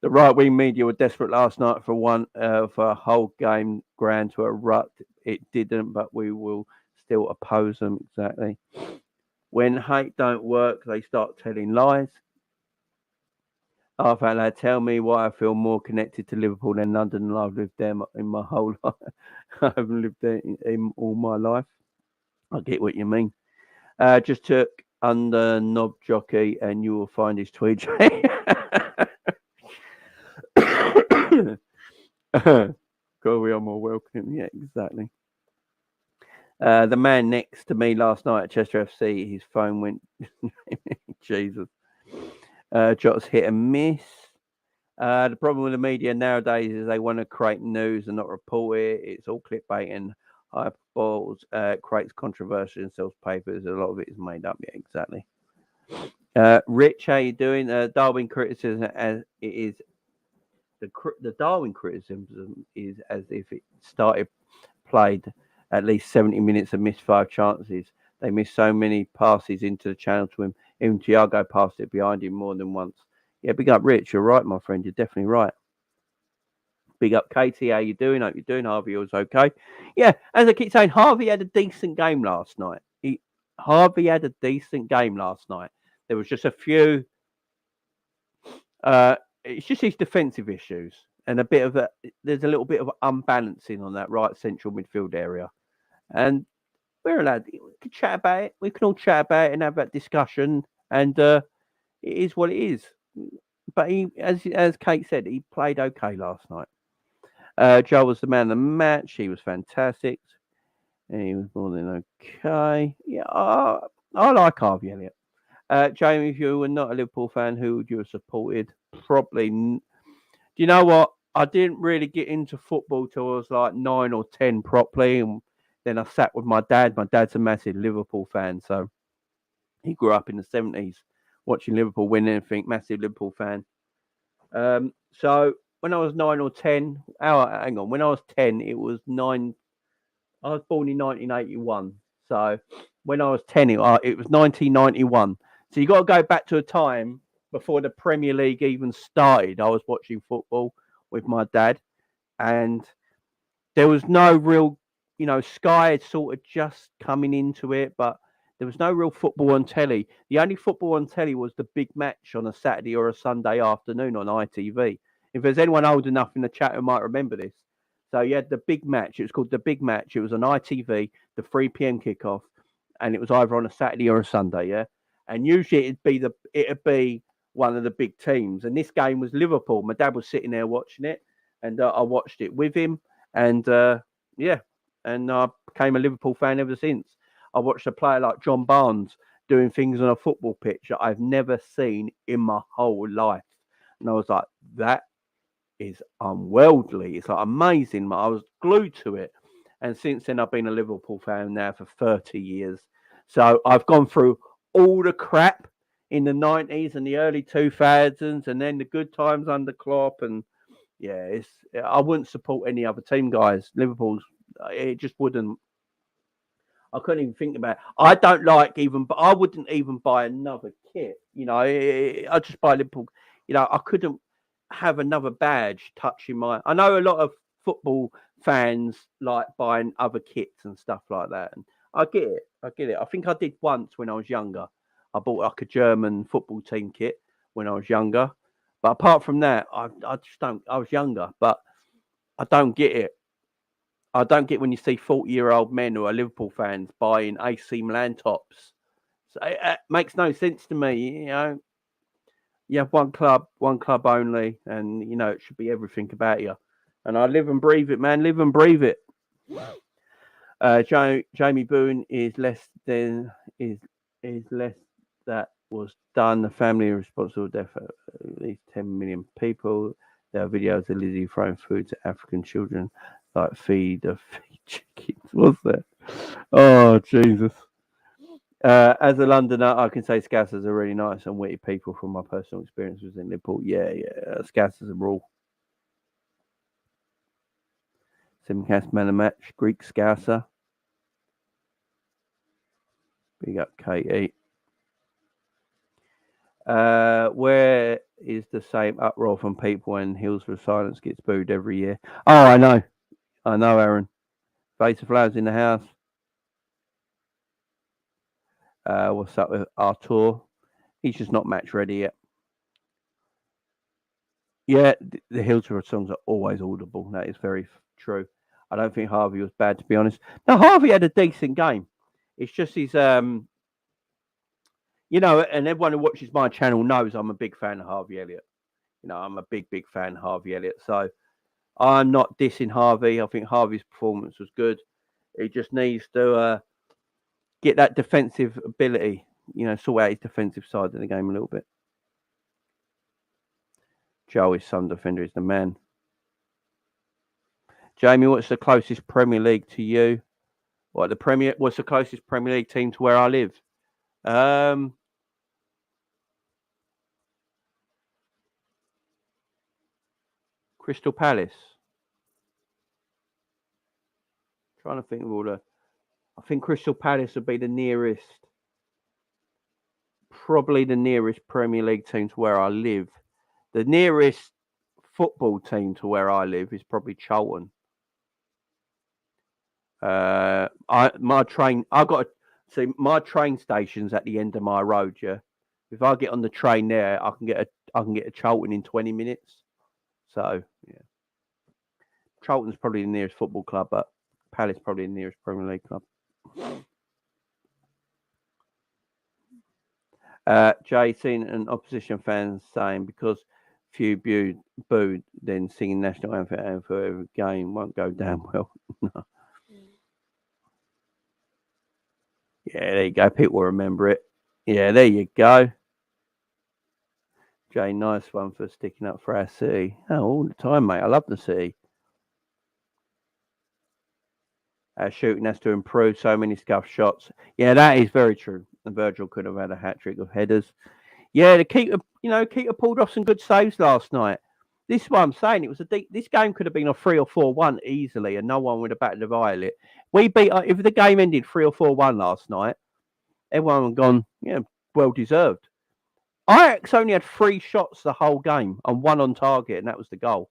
The right-wing media were desperate last night for a whole game ground to a rut. It didn't, but we will still oppose them. Exactly. When hate don't work, they start telling lies. I've had they tell me why I feel more connected to Liverpool than London, and I've lived there in my whole life. I haven't lived there in all my life. I get what you mean. Just took under knob jockey, and you will find his tweet. God, we are more welcome. Yeah, exactly. The man next to me last night at Chester FC, his phone went. Jesus. Jota's hit and miss. The problem with the media nowadays is they want to create news and not report it. It's all clickbait and hyperboles. Creates controversy and sells papers. A lot of it is made up. Yeah, exactly. Rich, how you doing? Darwin criticism as it is. The Darwin criticism is as if it played at least 70 minutes and missed 5 chances. They missed so many passes into the channel to him. Even Thiago passed it behind him more than once. Yeah, big up, Rich. You're right, my friend. You're definitely right. Big up, Katie. How you doing? Hope you're doing. Harvey was okay. Yeah, as I keep saying, Harvey had a decent game last night. Harvey had a decent game last night. There was just a few. It's just his defensive issues and there's a little bit of unbalancing on that right central midfield area. And we're allowed, we can chat about it. We can all chat about it and have that discussion. And it is what it is. But he, as Kate said, he played okay last night. Joe was the man of the match. He was fantastic. And he was more than okay. Yeah, I like Harvey Elliott. Jamie, if you were not a Liverpool fan, who would you have supported? Probably. Do you know what? I didn't really get into football till I was like 9 or 10 properly. And then I sat with my dad. My dad's a massive Liverpool fan. So he grew up in the 70s watching Liverpool win anything. Massive Liverpool fan. So when I was 9 or 10, hang on. When I was 10, it was 9. I was born in 1981. So when I was 10, it was 1991. So you got to go back to a time before the Premier League even started, I was watching football with my dad, and there was no real, Sky had sort of just coming into it, but there was no real football on telly. The only football on telly was the big match on a Saturday or a Sunday afternoon on ITV. If there's anyone old enough in the chat who might remember this. So you had the big match. It was called the big match. It was on ITV, the 3 p.m. kickoff, and it was either on a Saturday or a Sunday, yeah? And usually it'd be one of the big teams. And this game was Liverpool. My dad was sitting there watching it, and I watched it with him. And and I became a Liverpool fan ever since. I watched a player like John Barnes doing things on a football pitch that I've never seen in my whole life. And I was like, that is unworldly. It's like amazing. I was glued to it. And since then, I've been a Liverpool fan now for 30 years. So I've gone through all the crap in the 90s and the early 2000s, and then the good times under Klopp. And yeah, I wouldn't support any other team, guys. Liverpool's, it just wouldn't. I couldn't even think about it. I don't like even, but I wouldn't even buy another kit. I just buy Liverpool. I couldn't have another badge touching my. I know a lot of football fans like buying other kits and stuff like that, and I get it. I think I did once when I was younger. I bought like a German football team kit when I was younger, but apart from that, I just don't. I was younger, but I don't get it. I don't get when you see 40-year-old men who are Liverpool fans buying AC Milan tops. So it makes no sense to me. You have one club only, and it should be everything about you. And I live and breathe it, man. Live and breathe it. Jamie Boone is less that was done. The family responsible for death of at least 10 million people. There are videos of Lizzie throwing food to African children, like feed chickens. What's that? Oh, Jesus. As a Londoner, I can say Scousers are really nice and witty people from my personal experiences in Liverpool. Yeah. Scousers are all. Simcast man of match, Greek Scouser. Big up, Katie. Where is the same uproar from people when Hills for Silence gets booed every year? Oh, I know, Aaron. Vase of Flowers in the house. What's up with Artur? He's just not match ready yet. Yeah, the Hillsborough songs are always audible. That is very true. I don't think Harvey was bad, to be honest. No, Harvey had a decent game. It's just his, and everyone who watches my channel knows I'm a big fan of Harvey Elliott. I'm a big fan of Harvey Elliott. So I'm not dissing Harvey. I think Harvey's performance was good. He just needs to get that defensive ability, sort out his defensive side of the game a little bit. Joe, his son defender, is the man. Jamie, what's the closest Premier League to you? What's the closest Premier League team to where I live? Crystal Palace. Trying to think of all the. I think Crystal Palace would be the nearest. Probably the nearest Premier League team to where I live. The nearest football team to where I live is probably Charlton. My train station's at the end of my road. Yeah, if I get on the train there, I can get a Charlton in 20 minutes. So yeah, Charlton's probably the nearest football club, but Palace probably the nearest Premier League club. Jay, seen an opposition fan saying because few booed, then singing national anthem for every game won't go down well. No. Yeah, there you go. People will remember it. Yeah, there you go. Jay, nice one for sticking up for our city. Oh, all the time, mate. I love the city. Our shooting has to improve. So many scuff shots. Yeah, that is very true. And Virgil could have had a hat-trick of headers. Yeah, the keeper pulled off some good saves last night. This is what I'm saying. It was this game could have been a 3 or 4-1 easily, and no one would have batted an eyelid. We beat. If the game ended 3 or 4-1 last night, everyone would have gone, well deserved. Ajax only had 3 shots the whole game and 1 on target, and that was the goal.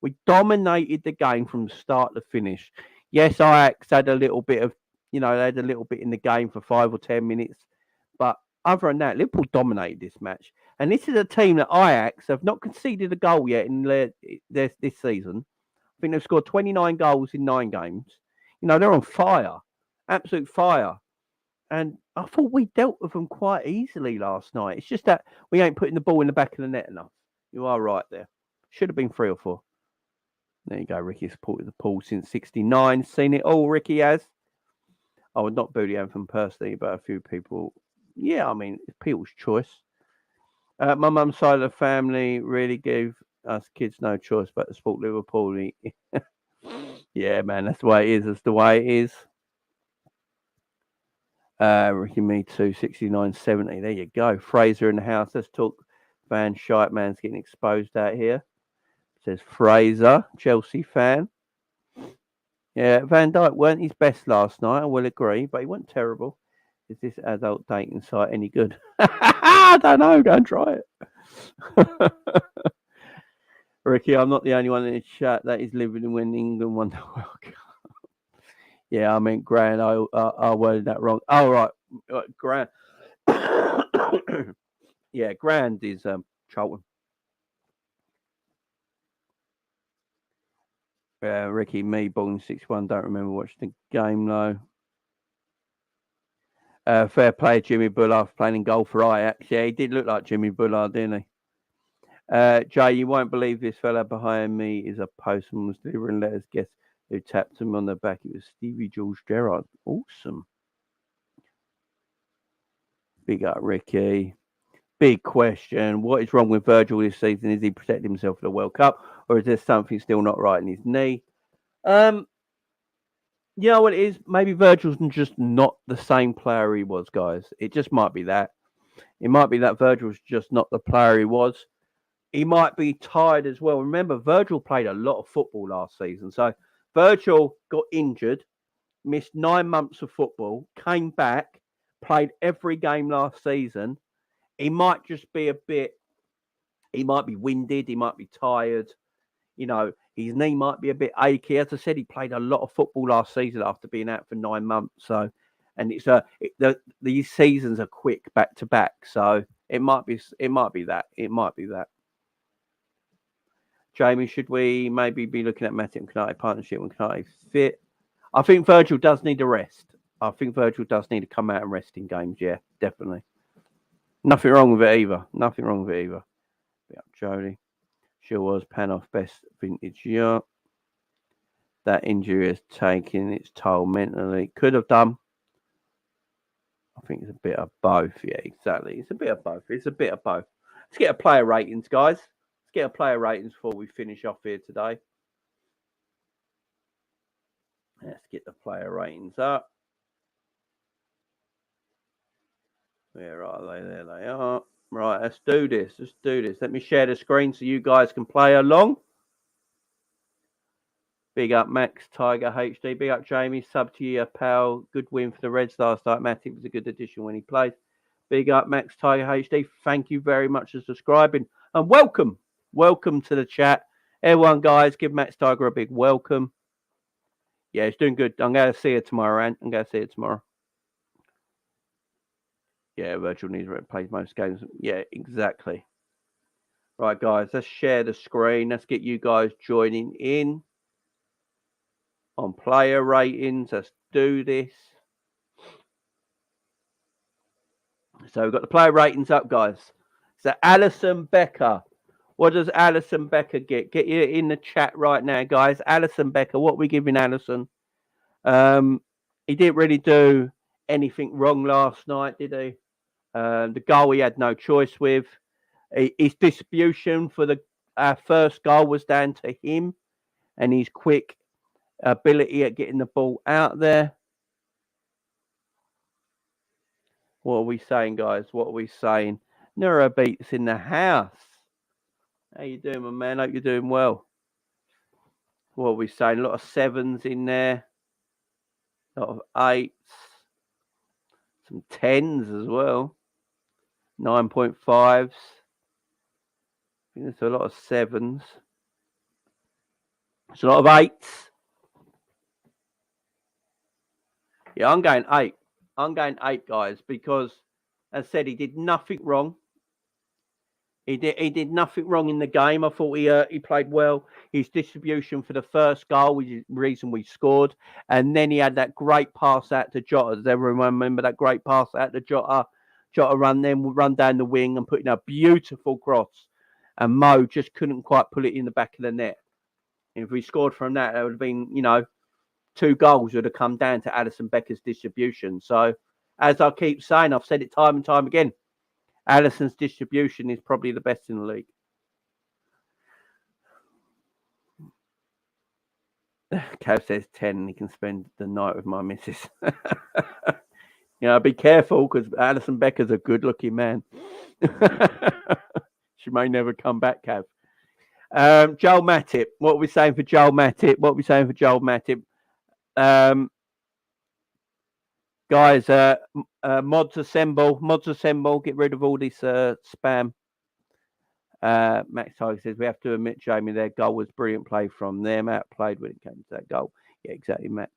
We dominated the game from start to finish. Yes, Ajax had a little bit of, they had a little bit in the game for 5 or 10 minutes. But other than that, Liverpool dominated this match. And this is a team that Ajax have not conceded a goal yet in this season. I think they've scored 29 goals in 9 games. They're on fire. Absolute fire. And I thought we dealt with them quite easily last night. It's just that we ain't putting the ball in the back of the net enough. You are right there. Should have been 3 or 4. There you go, Ricky. Supported the pool since '69. Seen it all, Ricky has. I would not boo the anthem personally, but a few people. Yeah, I mean, it's people's choice. My mum's side of the family really gave us kids no choice but to support Liverpool. Yeah, man, that's the way it is. That's the way it is. Ricky, me too. 69-70. There you go. Fraser in the house. Let's talk. Van Shite man's getting exposed out here. Says Fraser, Chelsea fan. Yeah, Van Dijk weren't his best last night, I will agree, but he wasn't terrible. Is this adult dating site any good? I don't know, go and try it. Ricky, I'm not the only one in the chat that is living when England won the World Cup. Yeah, I mean, Grand, I worded that wrong. Oh, right, Grand. Yeah, Grand is Charlton. Ricky, me, born in 61, don't remember watching the game though. Fair play, Jimmy Bullard playing in goal for Ajax. Yeah, he did look like Jimmy Bullard, didn't he? Jay, you won't believe this fella behind me is a postman was delivering letters. Guess who tapped him on the back? It was Stevie George Gerrard. Awesome. Big up, Ricky. Big question. What is wrong with Virgil this season? Is he protecting himself for the World Cup, or is there something still not right in his knee? You know what it is? Maybe Virgil's just not the same player he was, guys. It just might be that. It might be that Virgil's just not the player he was. He might be tired as well. Remember, Virgil played a lot of football last season. So Virgil got injured, missed 9 months of football, came back, played every game last season. He might just be he might be winded, he might be tired. His knee might be a bit achy. As I said, he played a lot of football last season after being out for 9 months. So, and it's these seasons are quick back to back. So it might be that. It might be that. Jamie, should we maybe be looking at Matip and Canate partnership when Canate fit? I think Virgil does need a rest. I think Virgil does need to come out and rest in games. Yeah, definitely. Nothing wrong with it either. Nothing wrong with it either. Yeah, Jody. Sure was Panoff best vintage year. That injury has taken its toll mentally. Could have done. I think it's a bit of both. Yeah, exactly. It's a bit of both. Let's get a player ratings, guys. Let's get a player ratings before we finish off here today. Let's get the player ratings up. Where are they? There they are. Right, let's do this. Let me share the screen so you guys can play along. Big up Max Tiger HD. Big up Jamie. Sub to you, pal. Good win for the Reds last night. Matip was a good addition when he played. Big up Max Tiger HD. Thank you very much for subscribing. And welcome. Welcome to the chat. Everyone, guys, give Max Tiger a big welcome. Yeah, he's doing good. I'm going to see you tomorrow, Ant. I'm going to see you tomorrow. Yeah, Virgil needs to play most games. Yeah, exactly. Right, guys, let's share the screen. Let's get you guys joining in on player ratings. Let's do this. So we've got the player ratings up, guys. So Alisson Becker. What does Alisson Becker get? Get you in the chat right now, guys. Alisson Becker, what are we giving Alisson? He didn't really do anything wrong last night, did he? The goal he had no choice with. His distribution for the first goal was down to him and his quick ability at getting the ball out there. What are we saying, guys? What are we saying? Neuro Beats in the house. How you doing, my man? Hope you're doing well. What are we saying? A lot of 7s in there. A lot of 8s. Some 10s as well. 9.5s. I think there's a lot of 7s. There's a lot of 8s. Yeah, I'm going 8. I'm going 8, guys, because, as I said, he did nothing wrong. He did nothing wrong in the game. I thought he played well. His distribution for the first goal was the reason we scored. And then he had that great pass out to Jota. Does everyone remember that great pass out to Jota? Jota run down the wing and put in a beautiful cross. And Mo just couldn't quite put it in the back of the net. And if we scored from that, it would have been, 2 goals would have come down to Alisson Becker's distribution. So, as I keep saying, I've said it time and time again, Alisson's distribution is probably the best in the league. Cav says 10 and he can spend the night with my missus. Be careful because Alisson Becker's a good-looking man. She may never come back, Cav. Joel Matip. What are we saying for Joel Matip? Guys, mods assemble. Get rid of all this spam. Max Tiger says, we have to admit, Jamie, their goal was brilliant play from them. Outplayed when it came to that goal. Yeah, exactly, Max.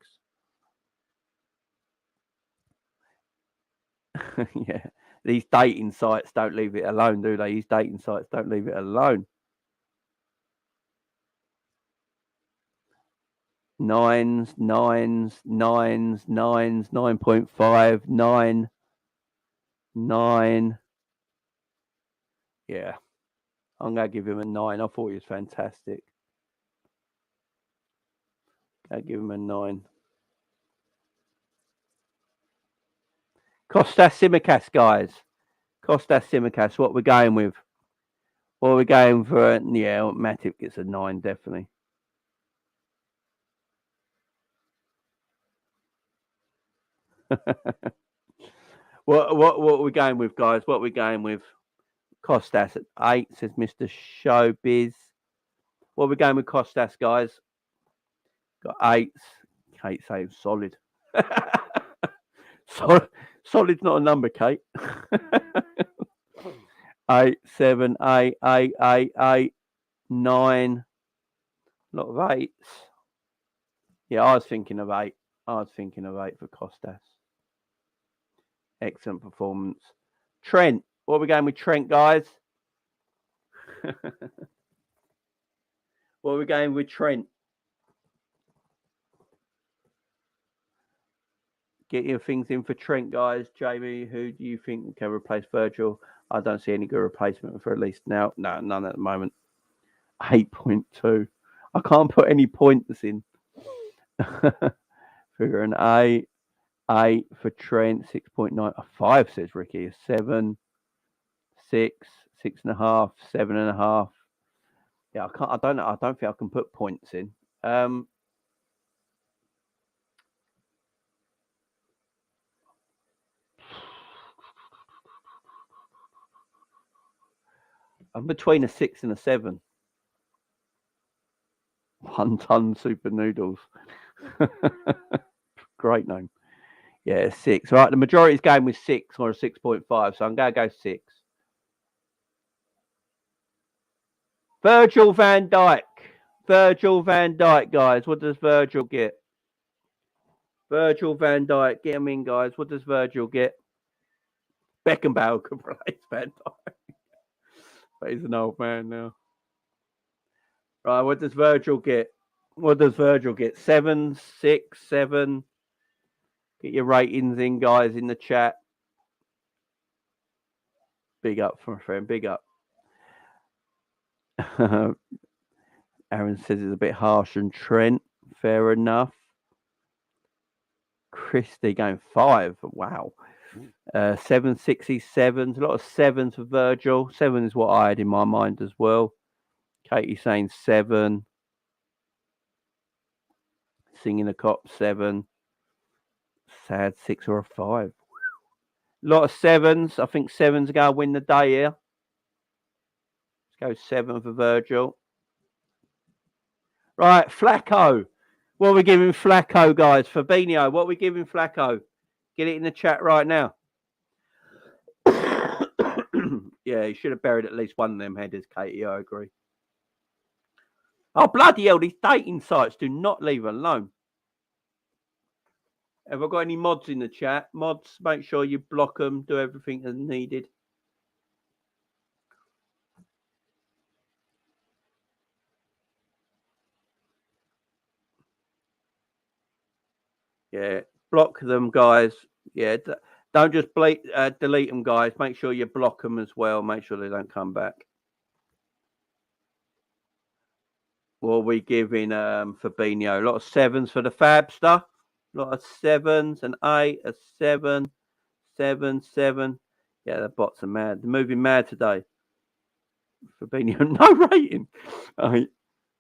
Yeah. These dating sites don't leave it alone, do they? These dating sites don't leave it alone. 9s, 9.5, 9. Yeah. I'm going to give him a 9. I thought he was fantastic. I'll give him a 9. Kostas Tsimikas, guys. Kostas Tsimikas, what we're going with? What are we going for? Yeah, Matip gets a 9, definitely. What are we going with, guys? What are we going with? Kostas at 8, says Mr. Showbiz. What are we going with Kostas, guys? Got 8s. Kate saying solid. Solid's not a number, Kate. 8, 7, 8, 8, 8, 8, 9. A lot of 8s. Yeah, I was thinking of 8. For Kostas. Excellent performance. Trent. What are we going with Trent, guys? What are we going with Trent? Get your things in for Trent, guys. Jamie, who do you think can replace Virgil? I don't see any good replacement for at least now. No, none at the moment. 8.2. I can't put any points in. Figure an 8. 8 for Trent. 6.9. A 5, says Ricky. A 7. 6. 6.5. 7.5. Yeah, I don't know. I don't think I can put points in. I'm between a 6 and a 7. 1 ton super noodles. Great name. Yeah, 6. Right, the majority's going with 6 or a 6.5, so I'm going to go 6. Virgil van Dijk. Guys. What does Virgil get? Virgil van Dijk. Get him in, guys. What does Virgil get? Beckenbauer could replace Van Dijk. But he's an old man now. Right, what does Virgil get? 7, 6, 7. Get your ratings in, guys, in the chat. Big up for my friend. Big up. Aaron says it's a bit harsh on Trent. Fair enough. Christie going 5. Wow. 767s. A lot of 7s for Virgil. 7 is what I had in my mind as well. Katie saying 7. Singing a cop 7. Sad 6 or a 5. A lot of 7s. I think 7's going to win the day here. Let's go 7 for Virgil. Right, Flacco. What are we giving Flacco, guys? Fabinho, what are we giving Flacco? Get it in the chat right now. Yeah, he should have buried at least one of them headers, Katie. I agree. Oh, bloody hell, these dating sites do not leave alone. Have I got any mods in the chat? Mods, make sure you block them, do everything as needed. Yeah, block them, guys. Yeah, don't just delete them, guys. Make sure you block them as well. Make sure they don't come back. What are we giving Fabinho? A lot of 7s for the Fabster. A lot of 7s, an 8, a 7, 7, 7. Yeah, the bots are mad. They're moving mad today. Fabinho, no rating.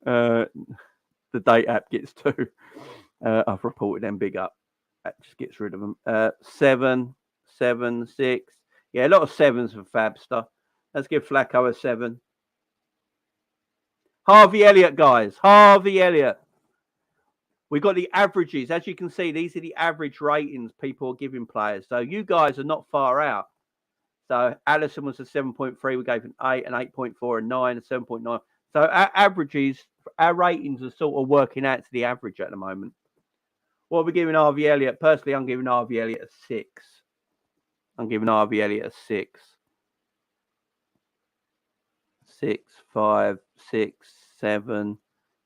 The date app gets 2. I've reported them big up. That just gets rid of them. 7, 7, 6. Yeah, a lot of 7s for Fabster. Let's give Flacco a 7. Harvey Elliott, guys. Harvey Elliott. We got the averages. As you can see, these are the average ratings people are giving players. So you guys are not far out. So Allison was a 7.3. We gave an 8, an 8.4, a 9, a 7.9. So our averages, our ratings are sort of working out to the average at the moment. What are we giving Harvey Elliott? Personally, I'm giving Harvey Elliott a 6. I'm giving Harvey Elliott a 6. 6, 5, 6, 7.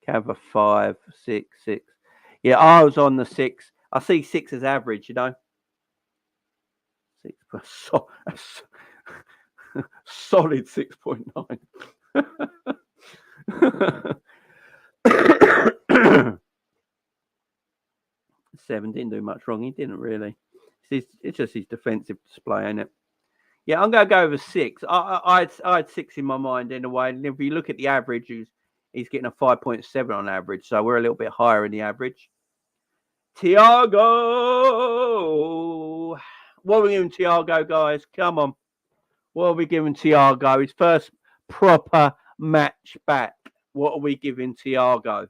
Cav a 5, 6, 6. Yeah, I was on the 6. I see 6 as average, you know. 6, solid 6.9. 7 didn't do much wrong. He didn't really. It's just his defensive display, ain't it? Yeah, I'm going to go over 6. I had 6 in my mind in a way. And if you look at the average, he's getting a 5.7 on average. So we're a little bit higher in the average. Thiago. What are we giving Thiago, guys? Come on. What are we giving Thiago? His first proper match back. What are we giving Thiago?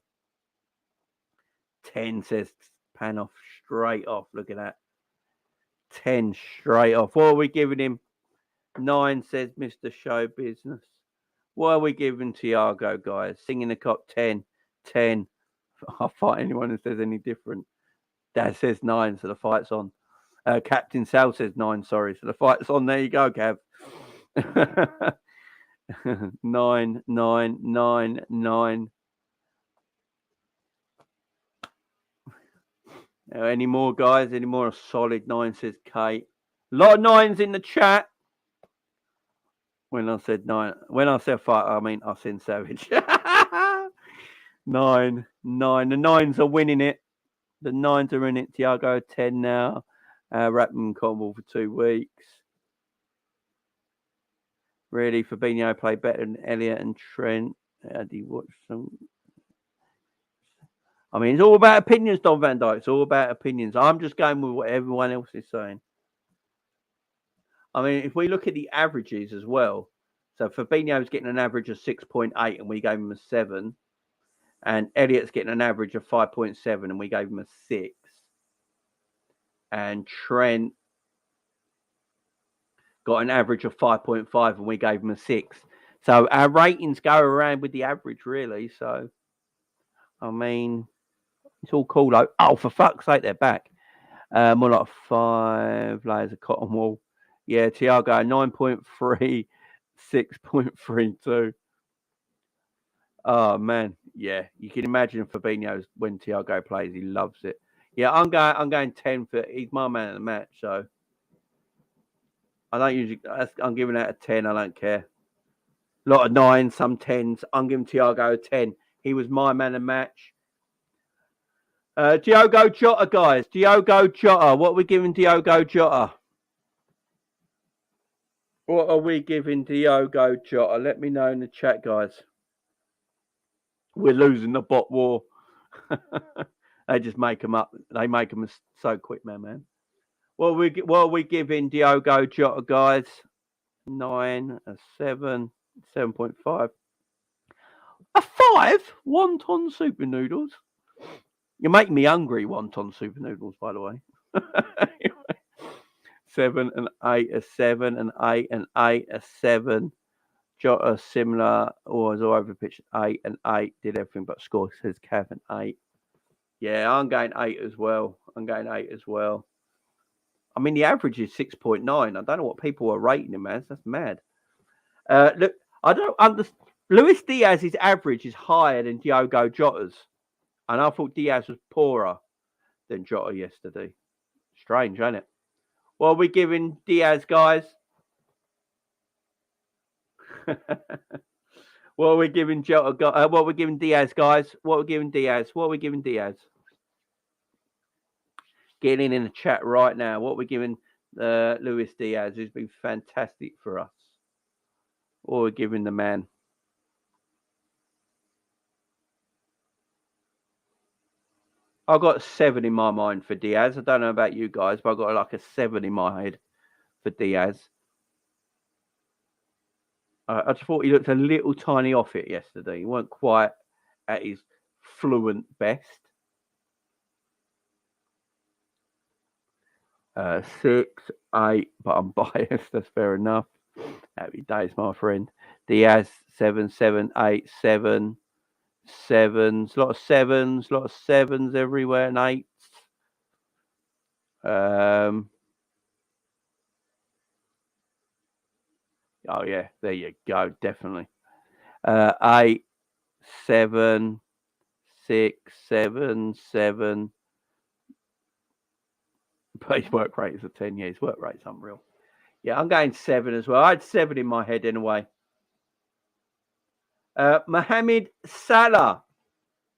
10 says pan off straight off. Look at that. 10 straight off. What are we giving him? 9 says Mr. Show Business. What are we giving Thiago, guys? Singing the cop 10. 10. I'll fight anyone who says any different. Dad says 9, so the fight's on. Captain Sal says 9, sorry. So the fight's on. There you go, Cav. 9, 9, 9, 9. Any more, guys? Any more? A solid 9, says Kate. A lot of 9s in the chat. When I said 9, when I said 5, I mean I said Savage. 9, 9. The 9s are winning it. The 9s are in it. Thiago 10 now. Rapman Cornwall for 2 weeks. Really, Fabinho played better than Elliot and Trent. Did you watch some? I mean, it's all about opinions, Don Van Dijk. It's all about opinions. I'm just going with what everyone else is saying. I mean, if we look at the averages as well, so Fabinho's getting an average of 6.8 and we gave him a 7. And Elliot's getting an average of 5.7 and we gave him a 6. And Trent got an average of 5.5 and we gave him a 6. So our ratings go around with the average, really. So, I mean, it's all cool, though. Oh, for fuck's sake, they're back. More like 5 layers of cotton wool. Yeah, Thiago, 9.3, 6.32. Oh, man. Yeah, you can imagine Fabinho's when Thiago plays, he loves it. Yeah, I'm going 10 for, he's my man of the match, so I don't usually, I'm giving that a 10, I don't care. A lot of 9s, some 10s. I'm giving Thiago a 10. He was my man of the match. Diogo Jota, guys. Diogo Jota. What are we giving Diogo Jota? What are we giving Diogo Jota? Let me know in the chat, guys. We're losing the bot war. They just make them up. They make them so quick, man. What are we giving Diogo Jota, guys? 9, a 7, 7.5. A 5? Wonton super noodles. You're making me hungry, wonton super noodles, by the way. 7 and 8, a 7 and 8 and 8, a 7. Jota similar, or was all over the pitch. 8 and 8, did everything but score. Says Cav and 8. Yeah, I'm going 8 as well. I mean, the average is 6.9. I don't know what people are rating him as. That's mad. Look, I don't understand. Luis Diaz's average is higher than Diogo Jota's. And I thought Diaz was poorer than Jota yesterday. Strange, ain't it? What are we giving Diaz, guys? What are we giving Jota? What are we giving Diaz, guys? What are we giving Diaz? Getting in the chat right now. What are we giving Luis Diaz, who's been fantastic for us? What are we giving the man? I've got a 7 in my mind for Diaz. I don't know about you guys, but I've got like a 7 in my head for Diaz. I just thought he looked a little tiny off it yesterday. He weren't quite at his fluent best. 6, 8, but I'm biased. That's fair enough. Happy days, my friend. Diaz, 7, 7, 8, 7. 7s, a lot of sevens everywhere, and 8s. Oh yeah, there you go, definitely. 8, 7, 6, 7, 7. But his work rate is a 10. Yeah, his work rate's unreal. Yeah, I'm going 7 as well. I had 7 in my head anyway. Mohamed Salah.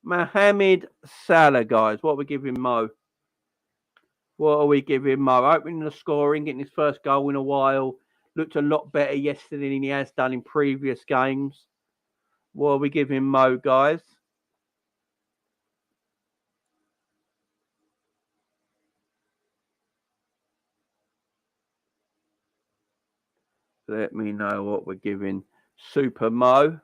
Mohamed Salah, guys. What are we giving Mo? Opening the scoring, getting his first goal in a while. Looked a lot better yesterday than he has done in previous games. What are we giving Mo, guys? Let me know what we're giving Super Mo.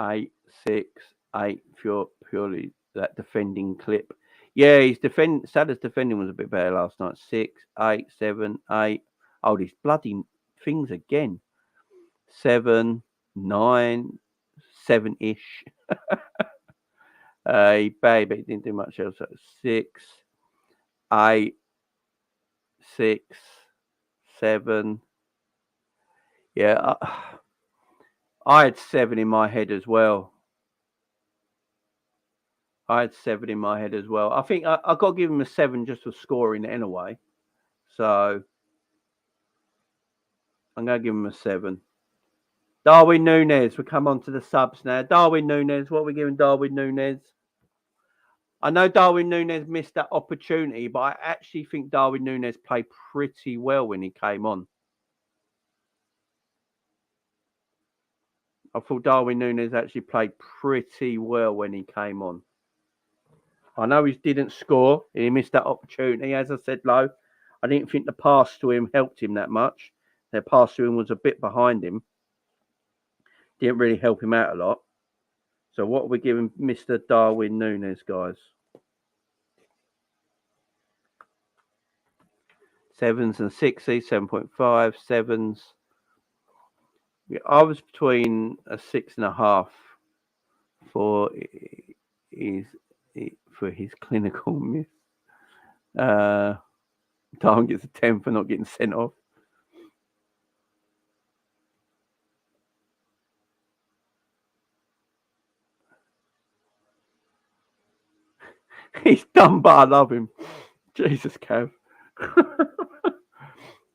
Eight, 6, 8, purely that defending clip. Yeah, Salah's defending was a bit better last night. 6, 8, 7, 8. Oh, these bloody things again. 7, 9, 7-ish. Baby, it didn't do much else. 6, 8, 6, 7. Yeah, I had 7 in my head as well. I think I got to give him a 7 just for scoring it anyway. So I'm going to give him a 7. Darwin Nunez. We'll come on to the subs now. Darwin Nunez. What are we giving Darwin Nunez? I know Darwin Nunez missed that opportunity, but I actually think Darwin Nunez played pretty well when he came on. I thought Darwin Nunez actually played pretty well when he came on. I know he didn't score. He missed that opportunity. As I said, Low, I didn't think the pass to him helped him that much. The pass to him was a bit behind him. Didn't really help him out a lot. So what are we giving Mr. Darwin Nunez, guys? 7s and 6s, 7.5, 7s. Yeah, I was between a 6.5 for his clinical miss. Darwin gets a 10 for not getting sent off. He's dumb, but I love him. Jesus, Cav.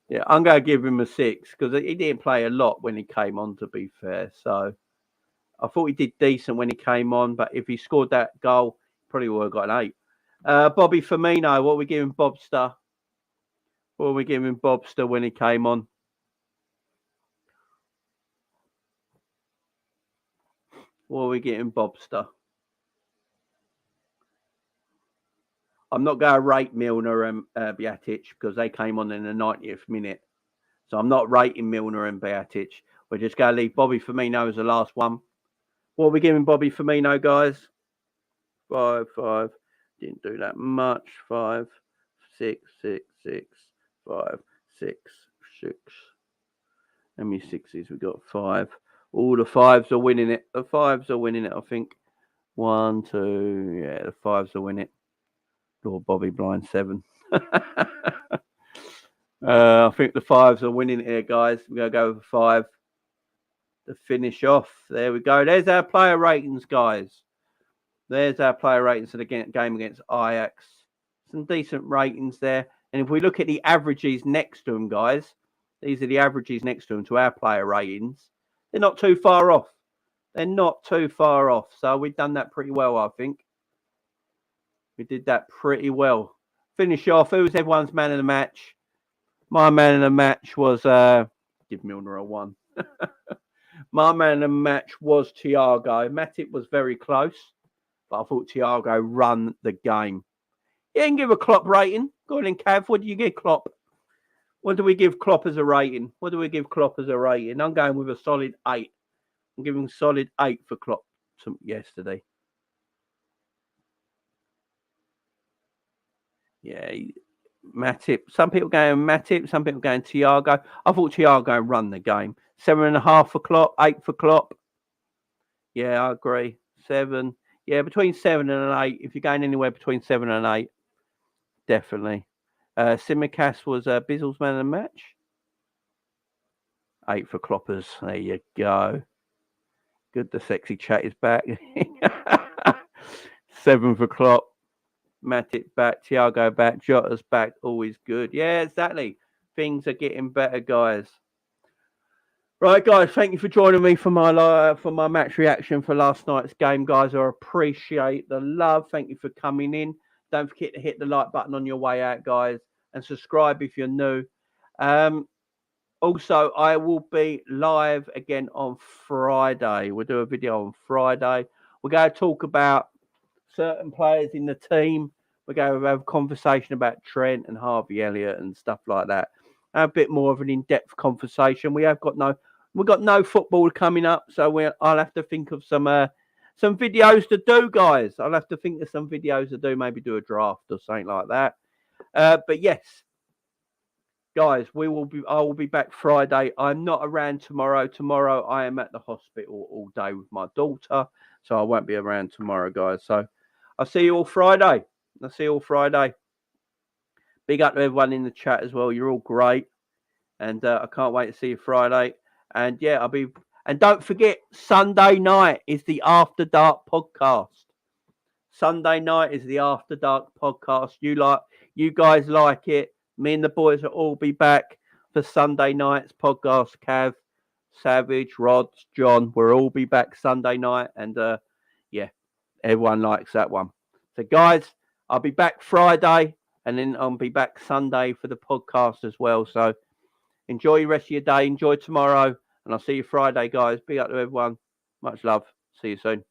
Yeah, I'm going to give him a 6 because he didn't play a lot when he came on, to be fair. So I thought he did decent when he came on, but if he scored that goal, probably would have got an 8. Bobby Firmino, what are we giving Bobster? What are we giving Bobster when he came on? What are we getting Bobster? I'm not going to rate Milner and Bjatic because they came on in the 90th minute. So I'm not rating Milner and Beatic. We're just going to leave Bobby Firmino as the last one. What are we giving Bobby Firmino, guys? 5, 5. Didn't do that much. 5, 6, 6, 6, 5, 6, 6. How many sixes? We got 5. All the 5s are winning it. The 5s are winning it, I think. 1, 2. Yeah, the 5s are winning it. Lord Bobby blind 7. I think the 5s are winning it here, guys. We're going to go with 5 to finish off. There we go. There's our player ratings, guys. There's our player ratings for the game against Ajax. Some decent ratings there. And if we look at the averages next to them, guys, these are the averages next to them to our player ratings. They're not too far off. They're not too far off. So we've done that pretty well, I think. We did that pretty well. Finish off. Who was everyone's man of the match? My man of the match was... give Milner a 1. My man of the match was Thiago. Matip was very close. But I thought Thiago run the game. You didn't give a Klopp rating. Go on in, Cav. What do you give Klopp? What do we give Klopp as a rating? What do we give Klopp as a rating? I'm going with a solid 8. I'm giving solid 8 for Klopp yesterday. Yeah, Matip. Some people going Matip. Some people going Thiago. I thought Thiago run the game. 7.5 for Klopp. 8 for Klopp. Yeah, I agree. 7. Yeah, between 7 and an 8. If you're going anywhere between 7 and 8, definitely. Simicast was Bizzle's man of the match. 8 for Kloppers. There you go. Good, the sexy chat is back. 7 for Klopp. Matip back. Thiago back. Jota's back. Always good. Yeah, exactly. Things are getting better, guys. Right, guys. Thank you for joining me for my match reaction for last night's game, guys. I appreciate the love. Thank you for coming in. Don't forget to hit the like button on your way out, guys, and subscribe if you're new. Also, I will be live again on Friday. We'll do a video on Friday. We're going to talk about certain players in the team. We're going to have a conversation about Trent and Harvey Elliott and stuff like that. A bit more of an in-depth conversation. We've got no football coming up, so I'll have to think of some videos to do, guys. I'll have to think of some videos to do. Maybe do a draft or something like that. But yes. Guys, I will be back Friday. I'm not around tomorrow. Tomorrow I am at the hospital all day with my daughter. So I won't be around tomorrow, guys. So I'll see you all Friday. Big up to everyone in the chat as well. You're all great. And I can't wait to see you Friday. And yeah, and don't forget, Sunday night is the After Dark podcast. Sunday night is the After Dark podcast. You guys like it. Me and the boys will all be back for Sunday night's podcast. Cav, Savage, Rods, John, we'll all be back Sunday night. And yeah, everyone likes that one. So guys, I'll be back Friday and then I'll be back Sunday for the podcast as well. So enjoy the rest of your day. Enjoy tomorrow. And I'll see you Friday, guys. Big up to everyone. Much love. See you soon.